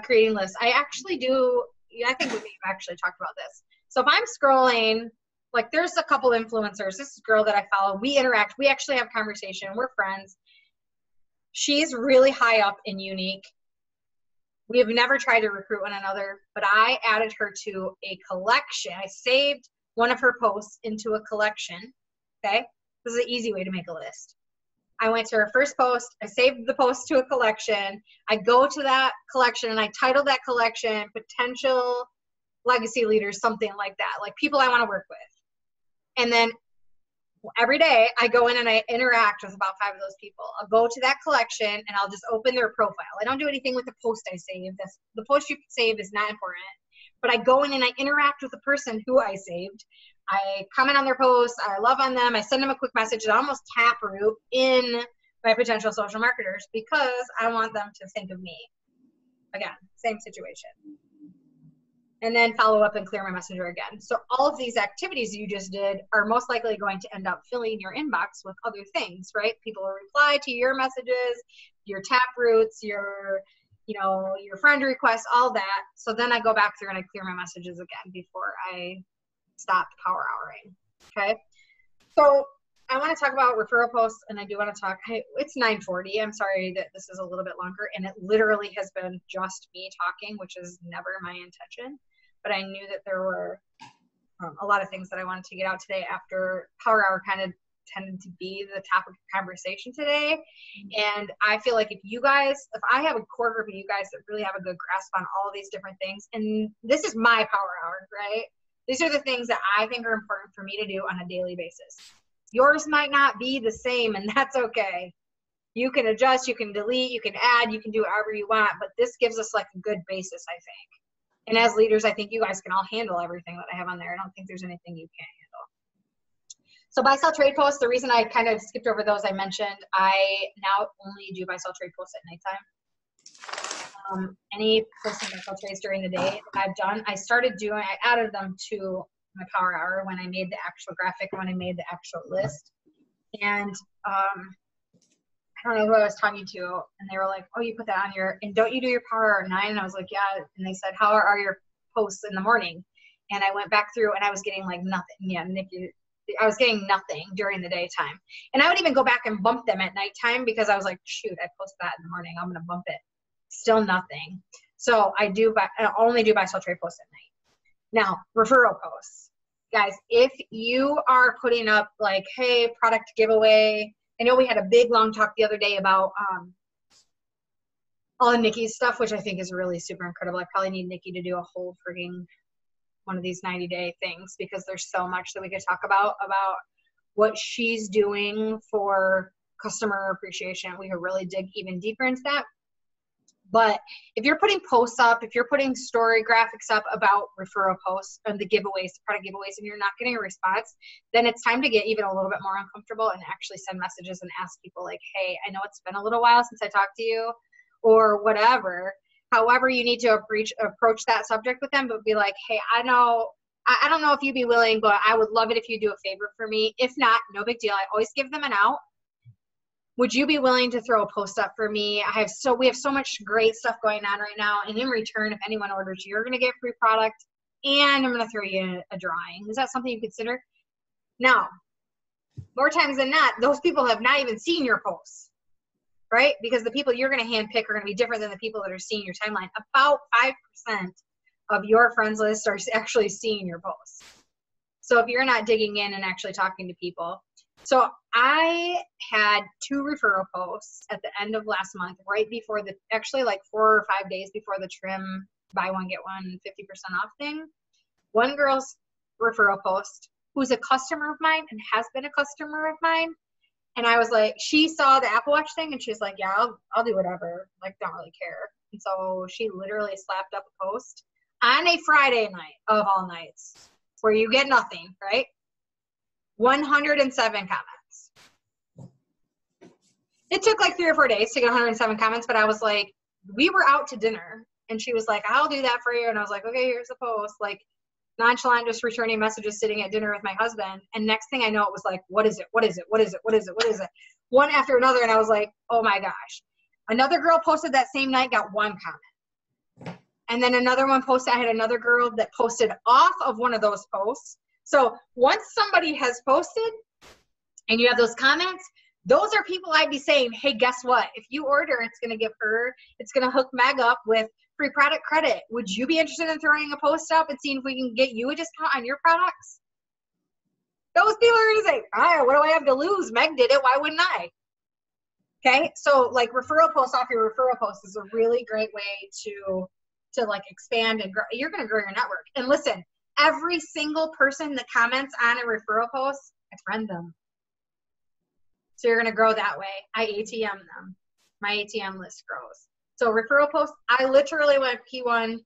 creating lists. I actually do, I think we've actually talked about this. So if I'm scrolling, like there's a couple influencers, this is a girl that I follow, we interact, we actually have conversation, we're friends. She's really high up in Younique. We have never tried to recruit one another, but I added her to a collection. I saved one of her posts into a collection, okay? This is an easy way to make a list. I went to her first post, I saved the post to a collection, I go to that collection and I titled that collection Potential Legacy Leaders, something like that, like people I want to work with. And then every day I go in and I interact with about 5 of those people. I'll go to that collection and I'll just open their profile. I don't do anything with the post I saved. The post you save is not important. But I go in and I interact with the person who I saved. I comment on their posts. I love on them. I send them a quick message. I almost taproot in my potential social marketers because I want them to think of me. Again, same situation. And then follow up and clear my messenger again. So all of these activities you just did are most likely going to end up filling your inbox with other things, right? People will reply to your messages, your taproots, your friend requests, all that. So then I go back through and I clear my messages again before I stop power houring. Okay. So I want to talk about referral posts, and I do want to talk. It's 9:40. I'm sorry that this is a little bit longer, and it literally has been just me talking, which is never my intention. But I knew that there were a lot of things that I wanted to get out today after Power Hour kind of tended to be the topic of conversation today. And I feel like if I have a core group of you guys that really have a good grasp on all of these different things, and this is my Power Hour, right? These are the things that I think are important for me to do on a daily basis. Yours might not be the same, and that's okay. You can adjust, you can delete, you can add, you can do whatever you want, but this gives us like a good basis, I think. And as leaders, I think you guys can all handle everything that I have on there. I don't think there's anything you can't handle. So buy, sell, trade posts, the reason I kind of skipped over those I mentioned, I now only do buy, sell, trade posts at nighttime. Any posting buy, sell, trades during the day I've done, I added them to my Power Hour when I made the actual graphic, when I made the actual list. And I don't know who I was talking to, and they were like, oh, you put that on and don't you do your Power Hour at 9? And I was like, yeah. And they said, how are your posts in the morning? And I went back through and I was getting like nothing. Yeah, Nikki, I was getting nothing during the daytime. And I would even go back and bump them at nighttime because I was like, shoot, I posted that in the morning. I'm going to bump it. Still nothing. So I only do buy, sell, trade posts at night. Now, referral posts. Guys, if you are putting up like, hey, product giveaway, I know we had a big long talk the other day about all of Nikki's stuff, which I think is really super incredible. I probably need Nikki to do a whole frigging one of these 90-day things because there's so much that we could talk about what she's doing for customer appreciation. We could really dig even deeper into that. But if you're putting posts up, if you're putting story graphics up about referral posts and the giveaways, the product giveaways, and you're not getting a response, then it's time to get even a little bit more uncomfortable and actually send messages and ask people like, hey, I know it's been a little while since I talked to you or whatever. However you need to approach that subject with them, but be like, hey, I don't know if you'd be willing, but I would love it if you do a favor for me. If not, no big deal. I always give them an out. Would you be willing to throw a post up for me? We have so much great stuff going on right now. And in return, if anyone orders, you're going to get free product and I'm going to throw you a drawing. Is that something you consider? Now, more times than not, those people have not even seen your posts, right? Because the people you're going to handpick are going to be different than the people that are seeing your timeline. About 5% of your friends list are actually seeing your posts. So if you're not digging in and actually talking to people. So I had 2 referral posts at the end of last month, right before actually like 4 or 5 days before the trim, buy one, get one, 50% off thing. One girl's referral post, who's a customer of mine and has been a customer of mine. And I was like, she saw the Apple Watch thing and she's like, yeah, I'll do whatever. Like, don't really care. And so she literally slapped up a post on a Friday night of all nights where you get nothing, right? 107 comments. It took like 3 or 4 days to get 107 comments, but I was like, we were out to dinner and she was like, I'll do that for you. And I was like, okay, here's the post. Like, nonchalant, just returning messages, sitting at dinner with my husband. And next thing I know, it was like, what is it? What is it? What is it? What is it? What is it? One after another. And I was like, oh my gosh. Another girl posted that same night, got one comment. And then another one posted, I had another girl that posted off of one of those posts. So once somebody has posted and you have those comments, those are people I'd be saying, hey, guess what? If you order, it's going to give her, it's going to hook Meg up with free product credit. Would you be interested in throwing a post up and seeing if we can get you a discount on your products? Those people are going to say, all right, what do I have to lose? Meg did it. Why wouldn't I? Okay. So like referral posts off your referral post is a really great way to like expand and grow. You're going to grow your network. And listen, every single person that comments on a referral post, I friend them. So you're going to grow that way. I ATM them. My ATM list grows. So referral posts, I literally went P1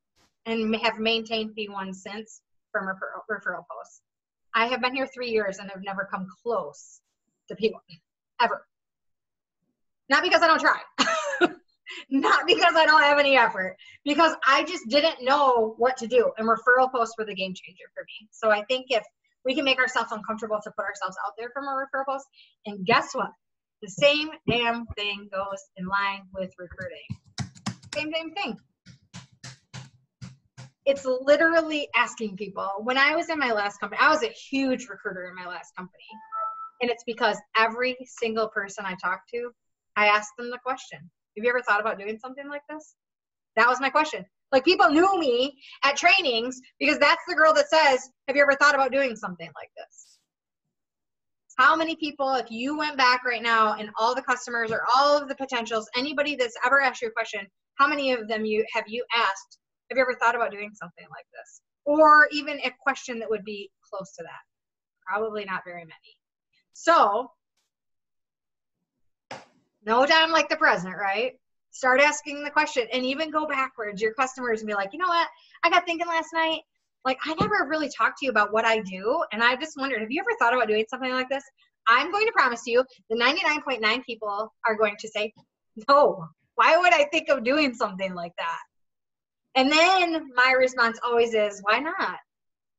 and have maintained P1 since from referral posts. I have been here 3 years and have never come close to P1, ever. Not because I don't try. Not because I don't have any effort. Because I just didn't know what to do. And referral posts were the game changer for me. So I think if we can make ourselves uncomfortable to put ourselves out there from a referral post, and guess what? The same damn thing goes in line with recruiting. Same damn thing. It's literally asking people. When I was in my last company, I was a huge recruiter in my last company. And it's because every single person I talked to, I asked them the question, have you ever thought about doing something like this? That was my question. Like people knew me at trainings because that's the girl that says, have you ever thought about doing something like this? How many people, if you went back right now and all the customers or all of the potentials, anybody that's ever asked you a question, how many of them have you asked, have you ever thought about doing something like this? Or even a question that would be close to that? Probably not very many. So, no time like the present, right? Start asking the question and even go backwards. Your customers and be like, you know what? I got thinking last night, like I never really talked to you about what I do. And I just wondered, have you ever thought about doing something like this? I'm going to promise you the 99.9 people are going to say, no, why would I think of doing something like that? And then my response always is, why not?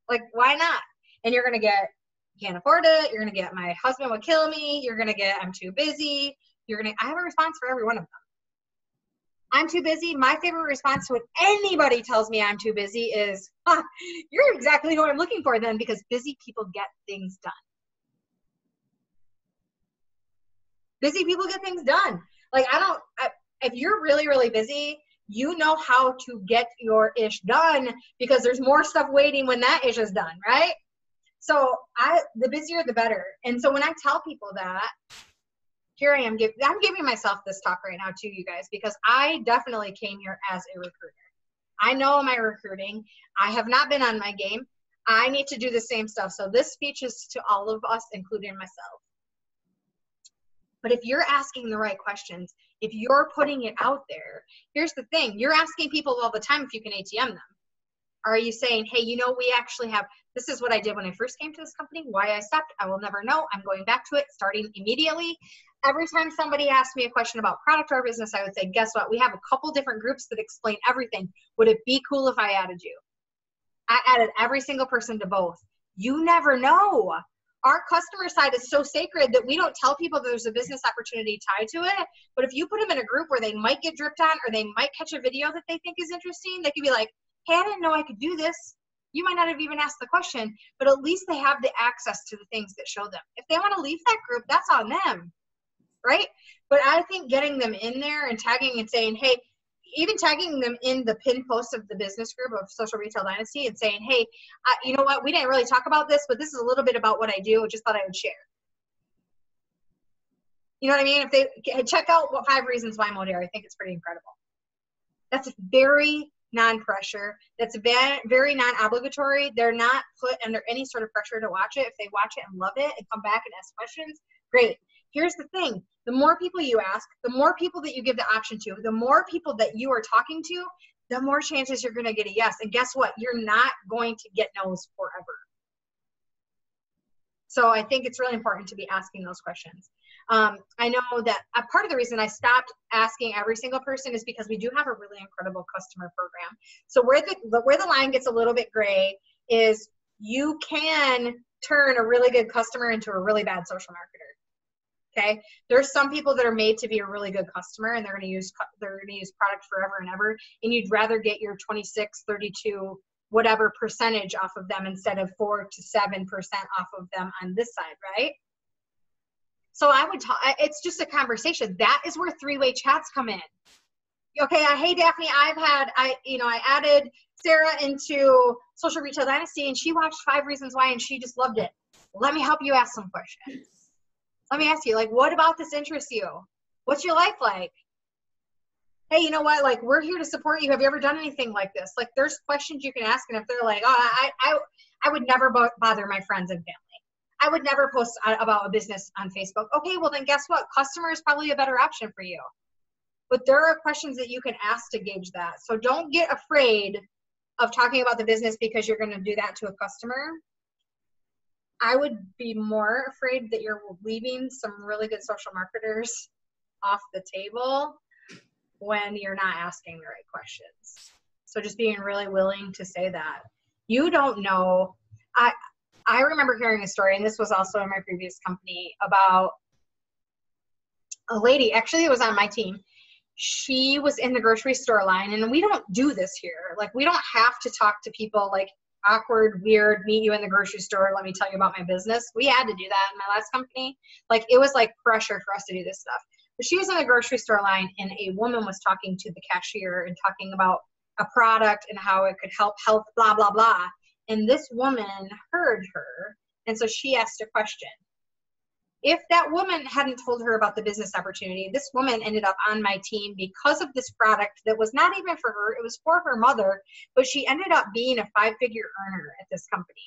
Like, why not? And you're going to get, can't afford it. You're going to get, my husband would kill me. You're going to get, I'm too busy. I have a response for every one of them. I'm too busy. My favorite response to when anybody tells me I'm too busy is, you're exactly who I'm looking for then, because busy people get things done. Busy people get things done. Like if you're really, really busy, you know how to get your ish done because there's more stuff waiting when that ish is done, right? So the busier, the better. And so when I tell people that, here I am, I'm giving myself this talk right now too, you guys, because I definitely came here as a recruiter. I know my recruiting. I have not been on my game. I need to do the same stuff. So this speech is to all of us, including myself. But if you're asking the right questions, if you're putting it out there, here's the thing. You're asking people all the time if you can ATM them. Are you saying, hey, you know, we actually have, this is what I did when I first came to this company, why I stopped, I will never know. I'm going back to it, starting immediately. Every time somebody asked me a question about product or business, I would say, guess what? We have a couple different groups that explain everything. Would it be cool if I added you? I added every single person to both. You never know. Our customer side is so sacred that we don't tell people there's a business opportunity tied to it. But if you put them in a group where they might get dripped on or they might catch a video that they think is interesting, they could be like, hey, I didn't know I could do this. You might not have even asked the question, but at least they have the access to the things that show them. If they want to leave that group, that's on them, right? But I think getting them in there and tagging and saying, hey, even tagging them in the pin post of the business group of Social Retail Dynasty and saying, hey, you know what? We didn't really talk about this, but this is a little bit about what I do. I just thought I would share. You know what I mean? If they check out 5 Reasons Why Modere, I think it's pretty incredible. That's very non-pressure. That's very non-obligatory. They're not put under any sort of pressure to watch it. If they watch it and love it and come back and ask questions, great. Here's the thing. The more people you ask, the more people that you give the option to, the more people that you are talking to, the more chances you're going to get a yes. And guess what? You're not going to get no's forever. So I think it's really important to be asking those questions. I know that a part of the reason I stopped asking every single person is because we do have a really incredible customer program. So where the line gets a little bit gray is you can turn a really good customer into a really bad social marketer. Okay, there's some people that are made to be a really good customer, and they're going to use product forever and ever, and you'd rather get your 26, 32, whatever percentage off of them instead of 4 to 7% off of them on this side, right? So I would talk. It's just a conversation. That is where three-way chats come in. Okay, hey Daphne, I added Sarah into Social Retail Dynasty, and she watched 5 Reasons Why, and she just loved it. Let me help you ask some questions. Let me ask you, like, what about this interests you? What's your life like? Hey, you know what? Like, we're here to support you. Have you ever done anything like this? Like, there's questions you can ask, and if they're like, oh, I would never bother my friends and family. I would never post about a business on Facebook. Okay, well then guess what? Customer is probably a better option for you. But there are questions that you can ask to gauge that. So don't get afraid of talking about the business because you're going to do that to a customer. I would be more afraid that you're leaving some really good social marketers off the table when you're not asking the right questions. So just being really willing to say that. You don't know. I remember hearing a story, and this was also in my previous company, about a lady, actually it was on my team. She was in the grocery store line, and we don't do this here. Like, we don't have to talk to people like awkward, weird, meet you in the grocery store, let me tell you about my business. We had to do that in my last company. Like, it was like pressure for us to do this stuff. But she was in the grocery store line, and a woman was talking to the cashier and talking about a product and how it could help health, blah, blah, blah. And this woman heard her, and so she asked a question. If that woman hadn't told her about the business opportunity, this woman ended up on my team because of this product that was not even for her. It was for her mother, but she ended up being a 5-figure earner at this company.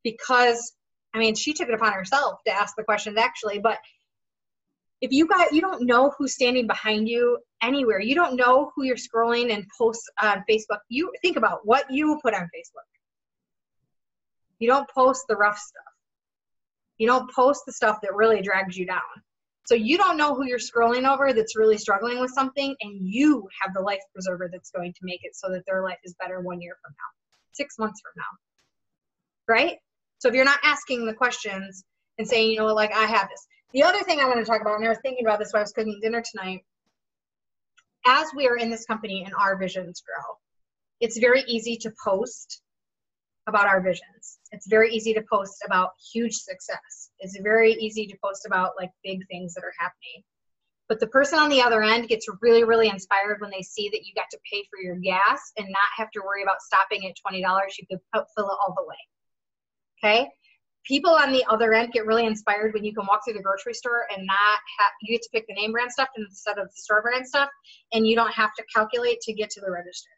Because, I mean, she took it upon herself to ask the questions actually, but if you don't know who's standing behind you anywhere. You don't know who you're scrolling and posts on Facebook. You think about what you put on Facebook. You don't post the rough stuff. You don't post the stuff that really drags you down. So you don't know who you're scrolling over that's really struggling with something, and you have the life preserver that's going to make it so that their life is better 1 year from now, 6 months from now, right? So if you're not asking the questions and saying, you know, like, I have this. The other thing I want to talk about, and I was thinking about this while I was cooking dinner tonight, as we are in this company and our visions grow, it's very easy to post about our visions. It's very easy to post about huge success. It's very easy to post about like big things that are happening. But the person on the other end gets really, really inspired when they see that you got to pay for your gas and not have to worry about stopping at $20. You could fill it all the way. Okay? People on the other end get really inspired when you can walk through the grocery store and you get to pick the name brand stuff instead of the store brand stuff, and you don't have to calculate to get to the register,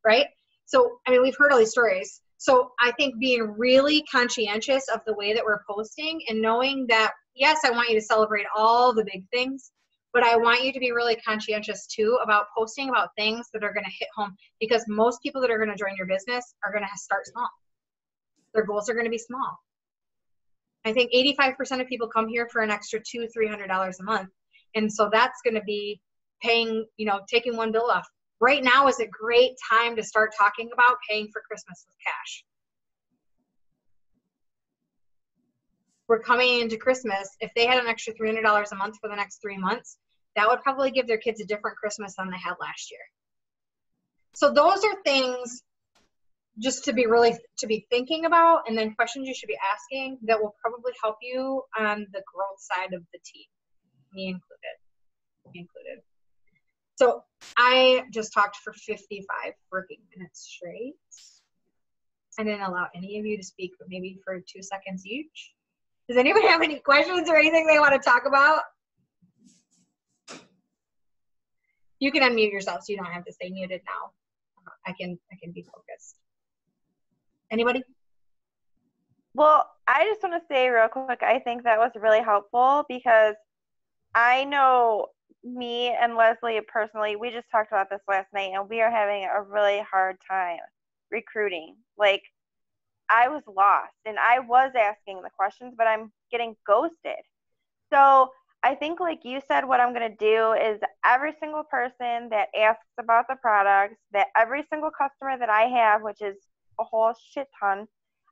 right? So, I mean, we've heard all these stories. So I think being really conscientious of the way that we're posting and knowing that, yes, I want you to celebrate all the big things, but I want you to be really conscientious too about posting about things that are going to hit home, because most people that are going to join your business are going to start small. Their goals are going to be small. I think 85% of people come here for an extra $200-$300 a month. And so that's going to be paying, you know, taking one bill off. Right now is a great time to start talking about paying for Christmas with cash. We're coming into Christmas. If they had an extra $300 a month for the next 3 months, that would probably give their kids a different Christmas than they had last year. So those are things just to be thinking about, and then questions you should be asking that will probably help you on the growth side of the team, me included. So I just talked for 55 working minutes straight. I didn't allow any of you to speak, but maybe for 2 seconds each. Does anybody have any questions or anything they want to talk about? You can unmute yourself, so you don't have to stay muted now. I can be focused. Anybody? Well, I just want to say real quick, I think that was really helpful because I know me and Leslie personally, we just talked about this last night, and we are having a really hard time recruiting. Like, I was lost, and I was asking the questions, but I'm getting ghosted. So I think, like you said, what I'm going to do is every single person that asks about the products, that every single customer that I have, which is a whole shit ton,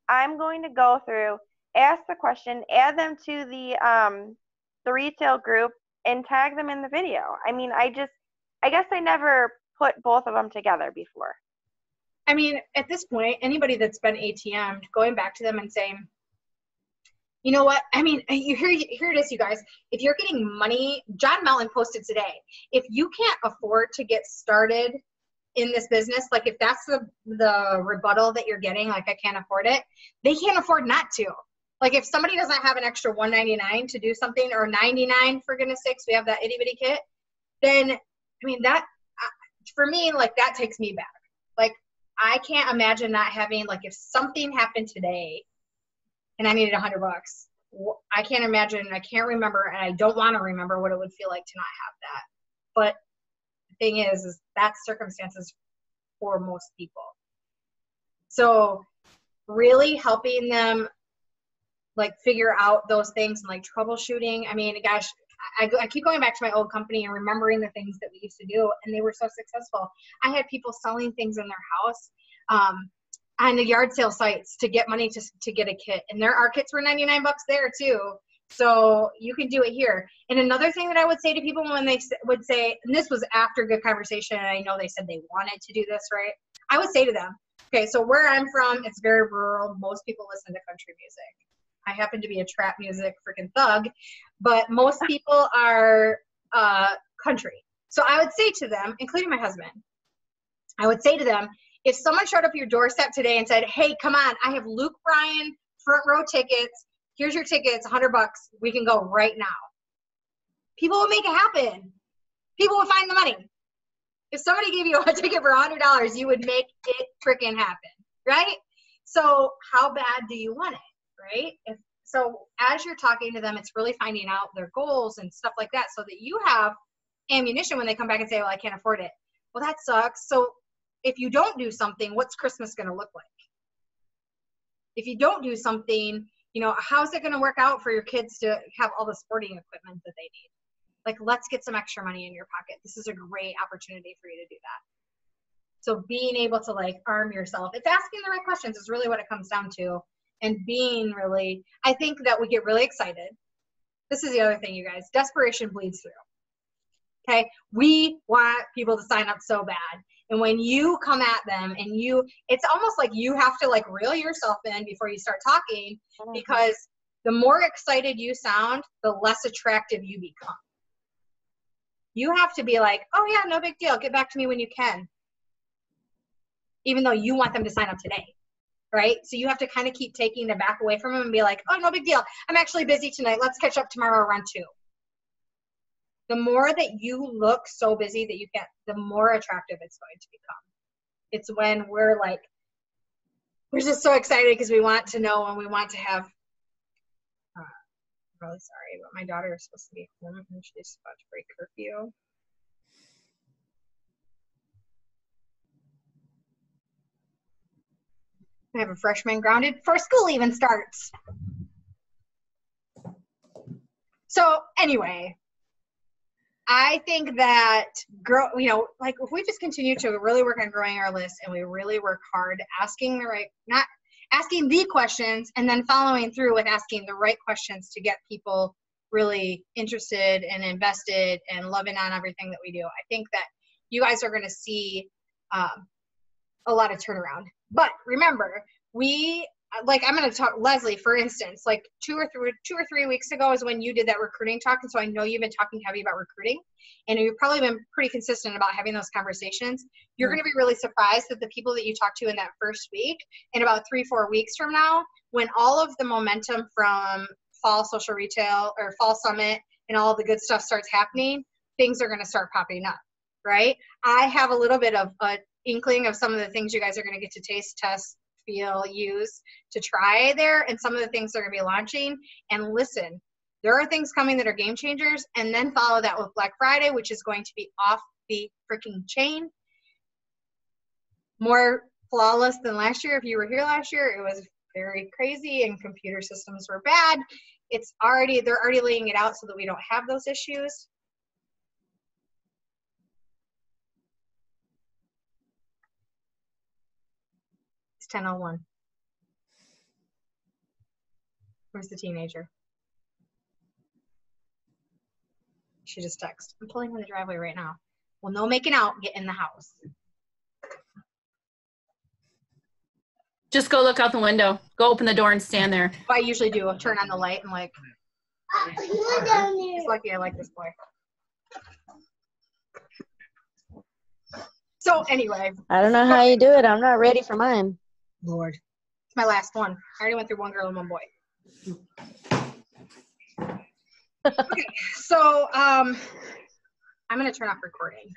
I'm going to go through, ask the question, add them to the retail group, and tag them in the video. I mean, I guess I never put both of them together before. I mean, at this point, anybody that's been ATM'd, going back to them and saying, you know what? I mean, here it is, you guys. If you're getting money, John Mellon posted today, if you can't afford to get started in this business, like if that's the rebuttal that you're getting, like I can't afford it, they can't afford not to. Like if somebody doesn't have an extra $199 to do something, or $99 for goodness sakes, we have that itty bitty kit, then, I mean, that, for me, like that takes me back. Like I can't imagine not having, like if something happened today and I needed $100, I can't imagine, I can't remember, and I don't want to remember what it would feel like to not have that. But the thing is that's circumstances for most people. So really helping them like figure out those things and like troubleshooting. I mean, gosh, I keep going back to my old company and remembering the things that we used to do, and they were so successful. I had people selling things in their house on the yard sale sites to get money to get a kit, and our kits were $99 there too. So you can do it here. And another thing that I would say to people when they would say, and this was after good conversation, and I know they said they wanted to do this, right? I would say to them, okay, so where I'm from, it's very rural. Most people listen to country music. I happen to be a trap music freaking thug, but most people are country. So I would say to them, including my husband, I would say to them, if someone showed up at your doorstep today and said, hey, come on, I have Luke Bryan front row tickets. Here's your tickets, $100. We can go right now. People will make it happen. People will find the money. If somebody gave you a ticket for $100, you would make it freaking happen, right? So how bad do you want it? Right? So as you're talking to them, it's really finding out their goals and stuff like that so that you have ammunition when they come back and say, well, I can't afford it. Well, that sucks. So if you don't do something, what's Christmas going to look like? If you don't do something, you know, how's it going to work out for your kids to have all the sporting equipment that they need? Like, let's get some extra money in your pocket. This is a great opportunity for you to do that. So being able to like arm yourself, it's asking the right questions is really what it comes down to. And being really, I think that we get really excited. This is the other thing, you guys, desperation bleeds through. Okay. We want people to sign up so bad. And when you come at them and it's almost like you have to like reel yourself in before you start talking, because the more excited you sound, the less attractive you become. You have to be like, oh yeah, no big deal. Get back to me when you can. Even though you want them to sign up today, right? So you have to kind of keep taking the back away from them and be like, oh, no big deal. I'm actually busy tonight. Let's catch up tomorrow around 2. The more that you look so busy that you can't, the more attractive it's going to become. It's when we're like, we're just so excited because we want to know and we want to have, I'm really sorry, but my daughter is supposed to be home and she's about to break curfew. I have a freshman grounded before school even starts. So anyway, I think that, like if we just continue to really work on growing our list and we really work hard, not asking the questions and then following through with asking the right questions to get people really interested and invested and loving on everything that we do. I think that you guys are going to see a lot of turnaround. But remember, I'm going to talk, Leslie, for instance, like 2 or 3 weeks ago is when you did that recruiting talk. And so I know you've been talking heavy about recruiting and you've probably been pretty consistent about having those conversations. You're going to be really surprised that the people that you talk to in that first week, in about 3-4 weeks from now, when all of the momentum from fall social retail or fall summit and all the good stuff starts happening, things are going to start popping up, right? I have a little bit of an inkling of some of the things you guys are going to get to taste, test, feel, use to try there, and some of the things they're going to be launching. And listen, there are things coming that are game changers, and then follow that with Black Friday, which is going to be off the freaking chain. More flawless than last year. If you were here last year, it was very crazy and computer systems were bad. They're already laying it out so that we don't have those issues. It's 10:01. Where's the teenager? She just texted. I'm pulling in the driveway right now. Well, no making out. Get in the house. Just go look out the window. Go open the door and stand there. What I usually do, I'll turn on the light and like, it's lucky I like this boy. So anyway, I don't know how you do it. I'm not ready for mine. Lord, it's my last one. I already went through one girl and one boy. Okay, so I'm gonna turn off recording.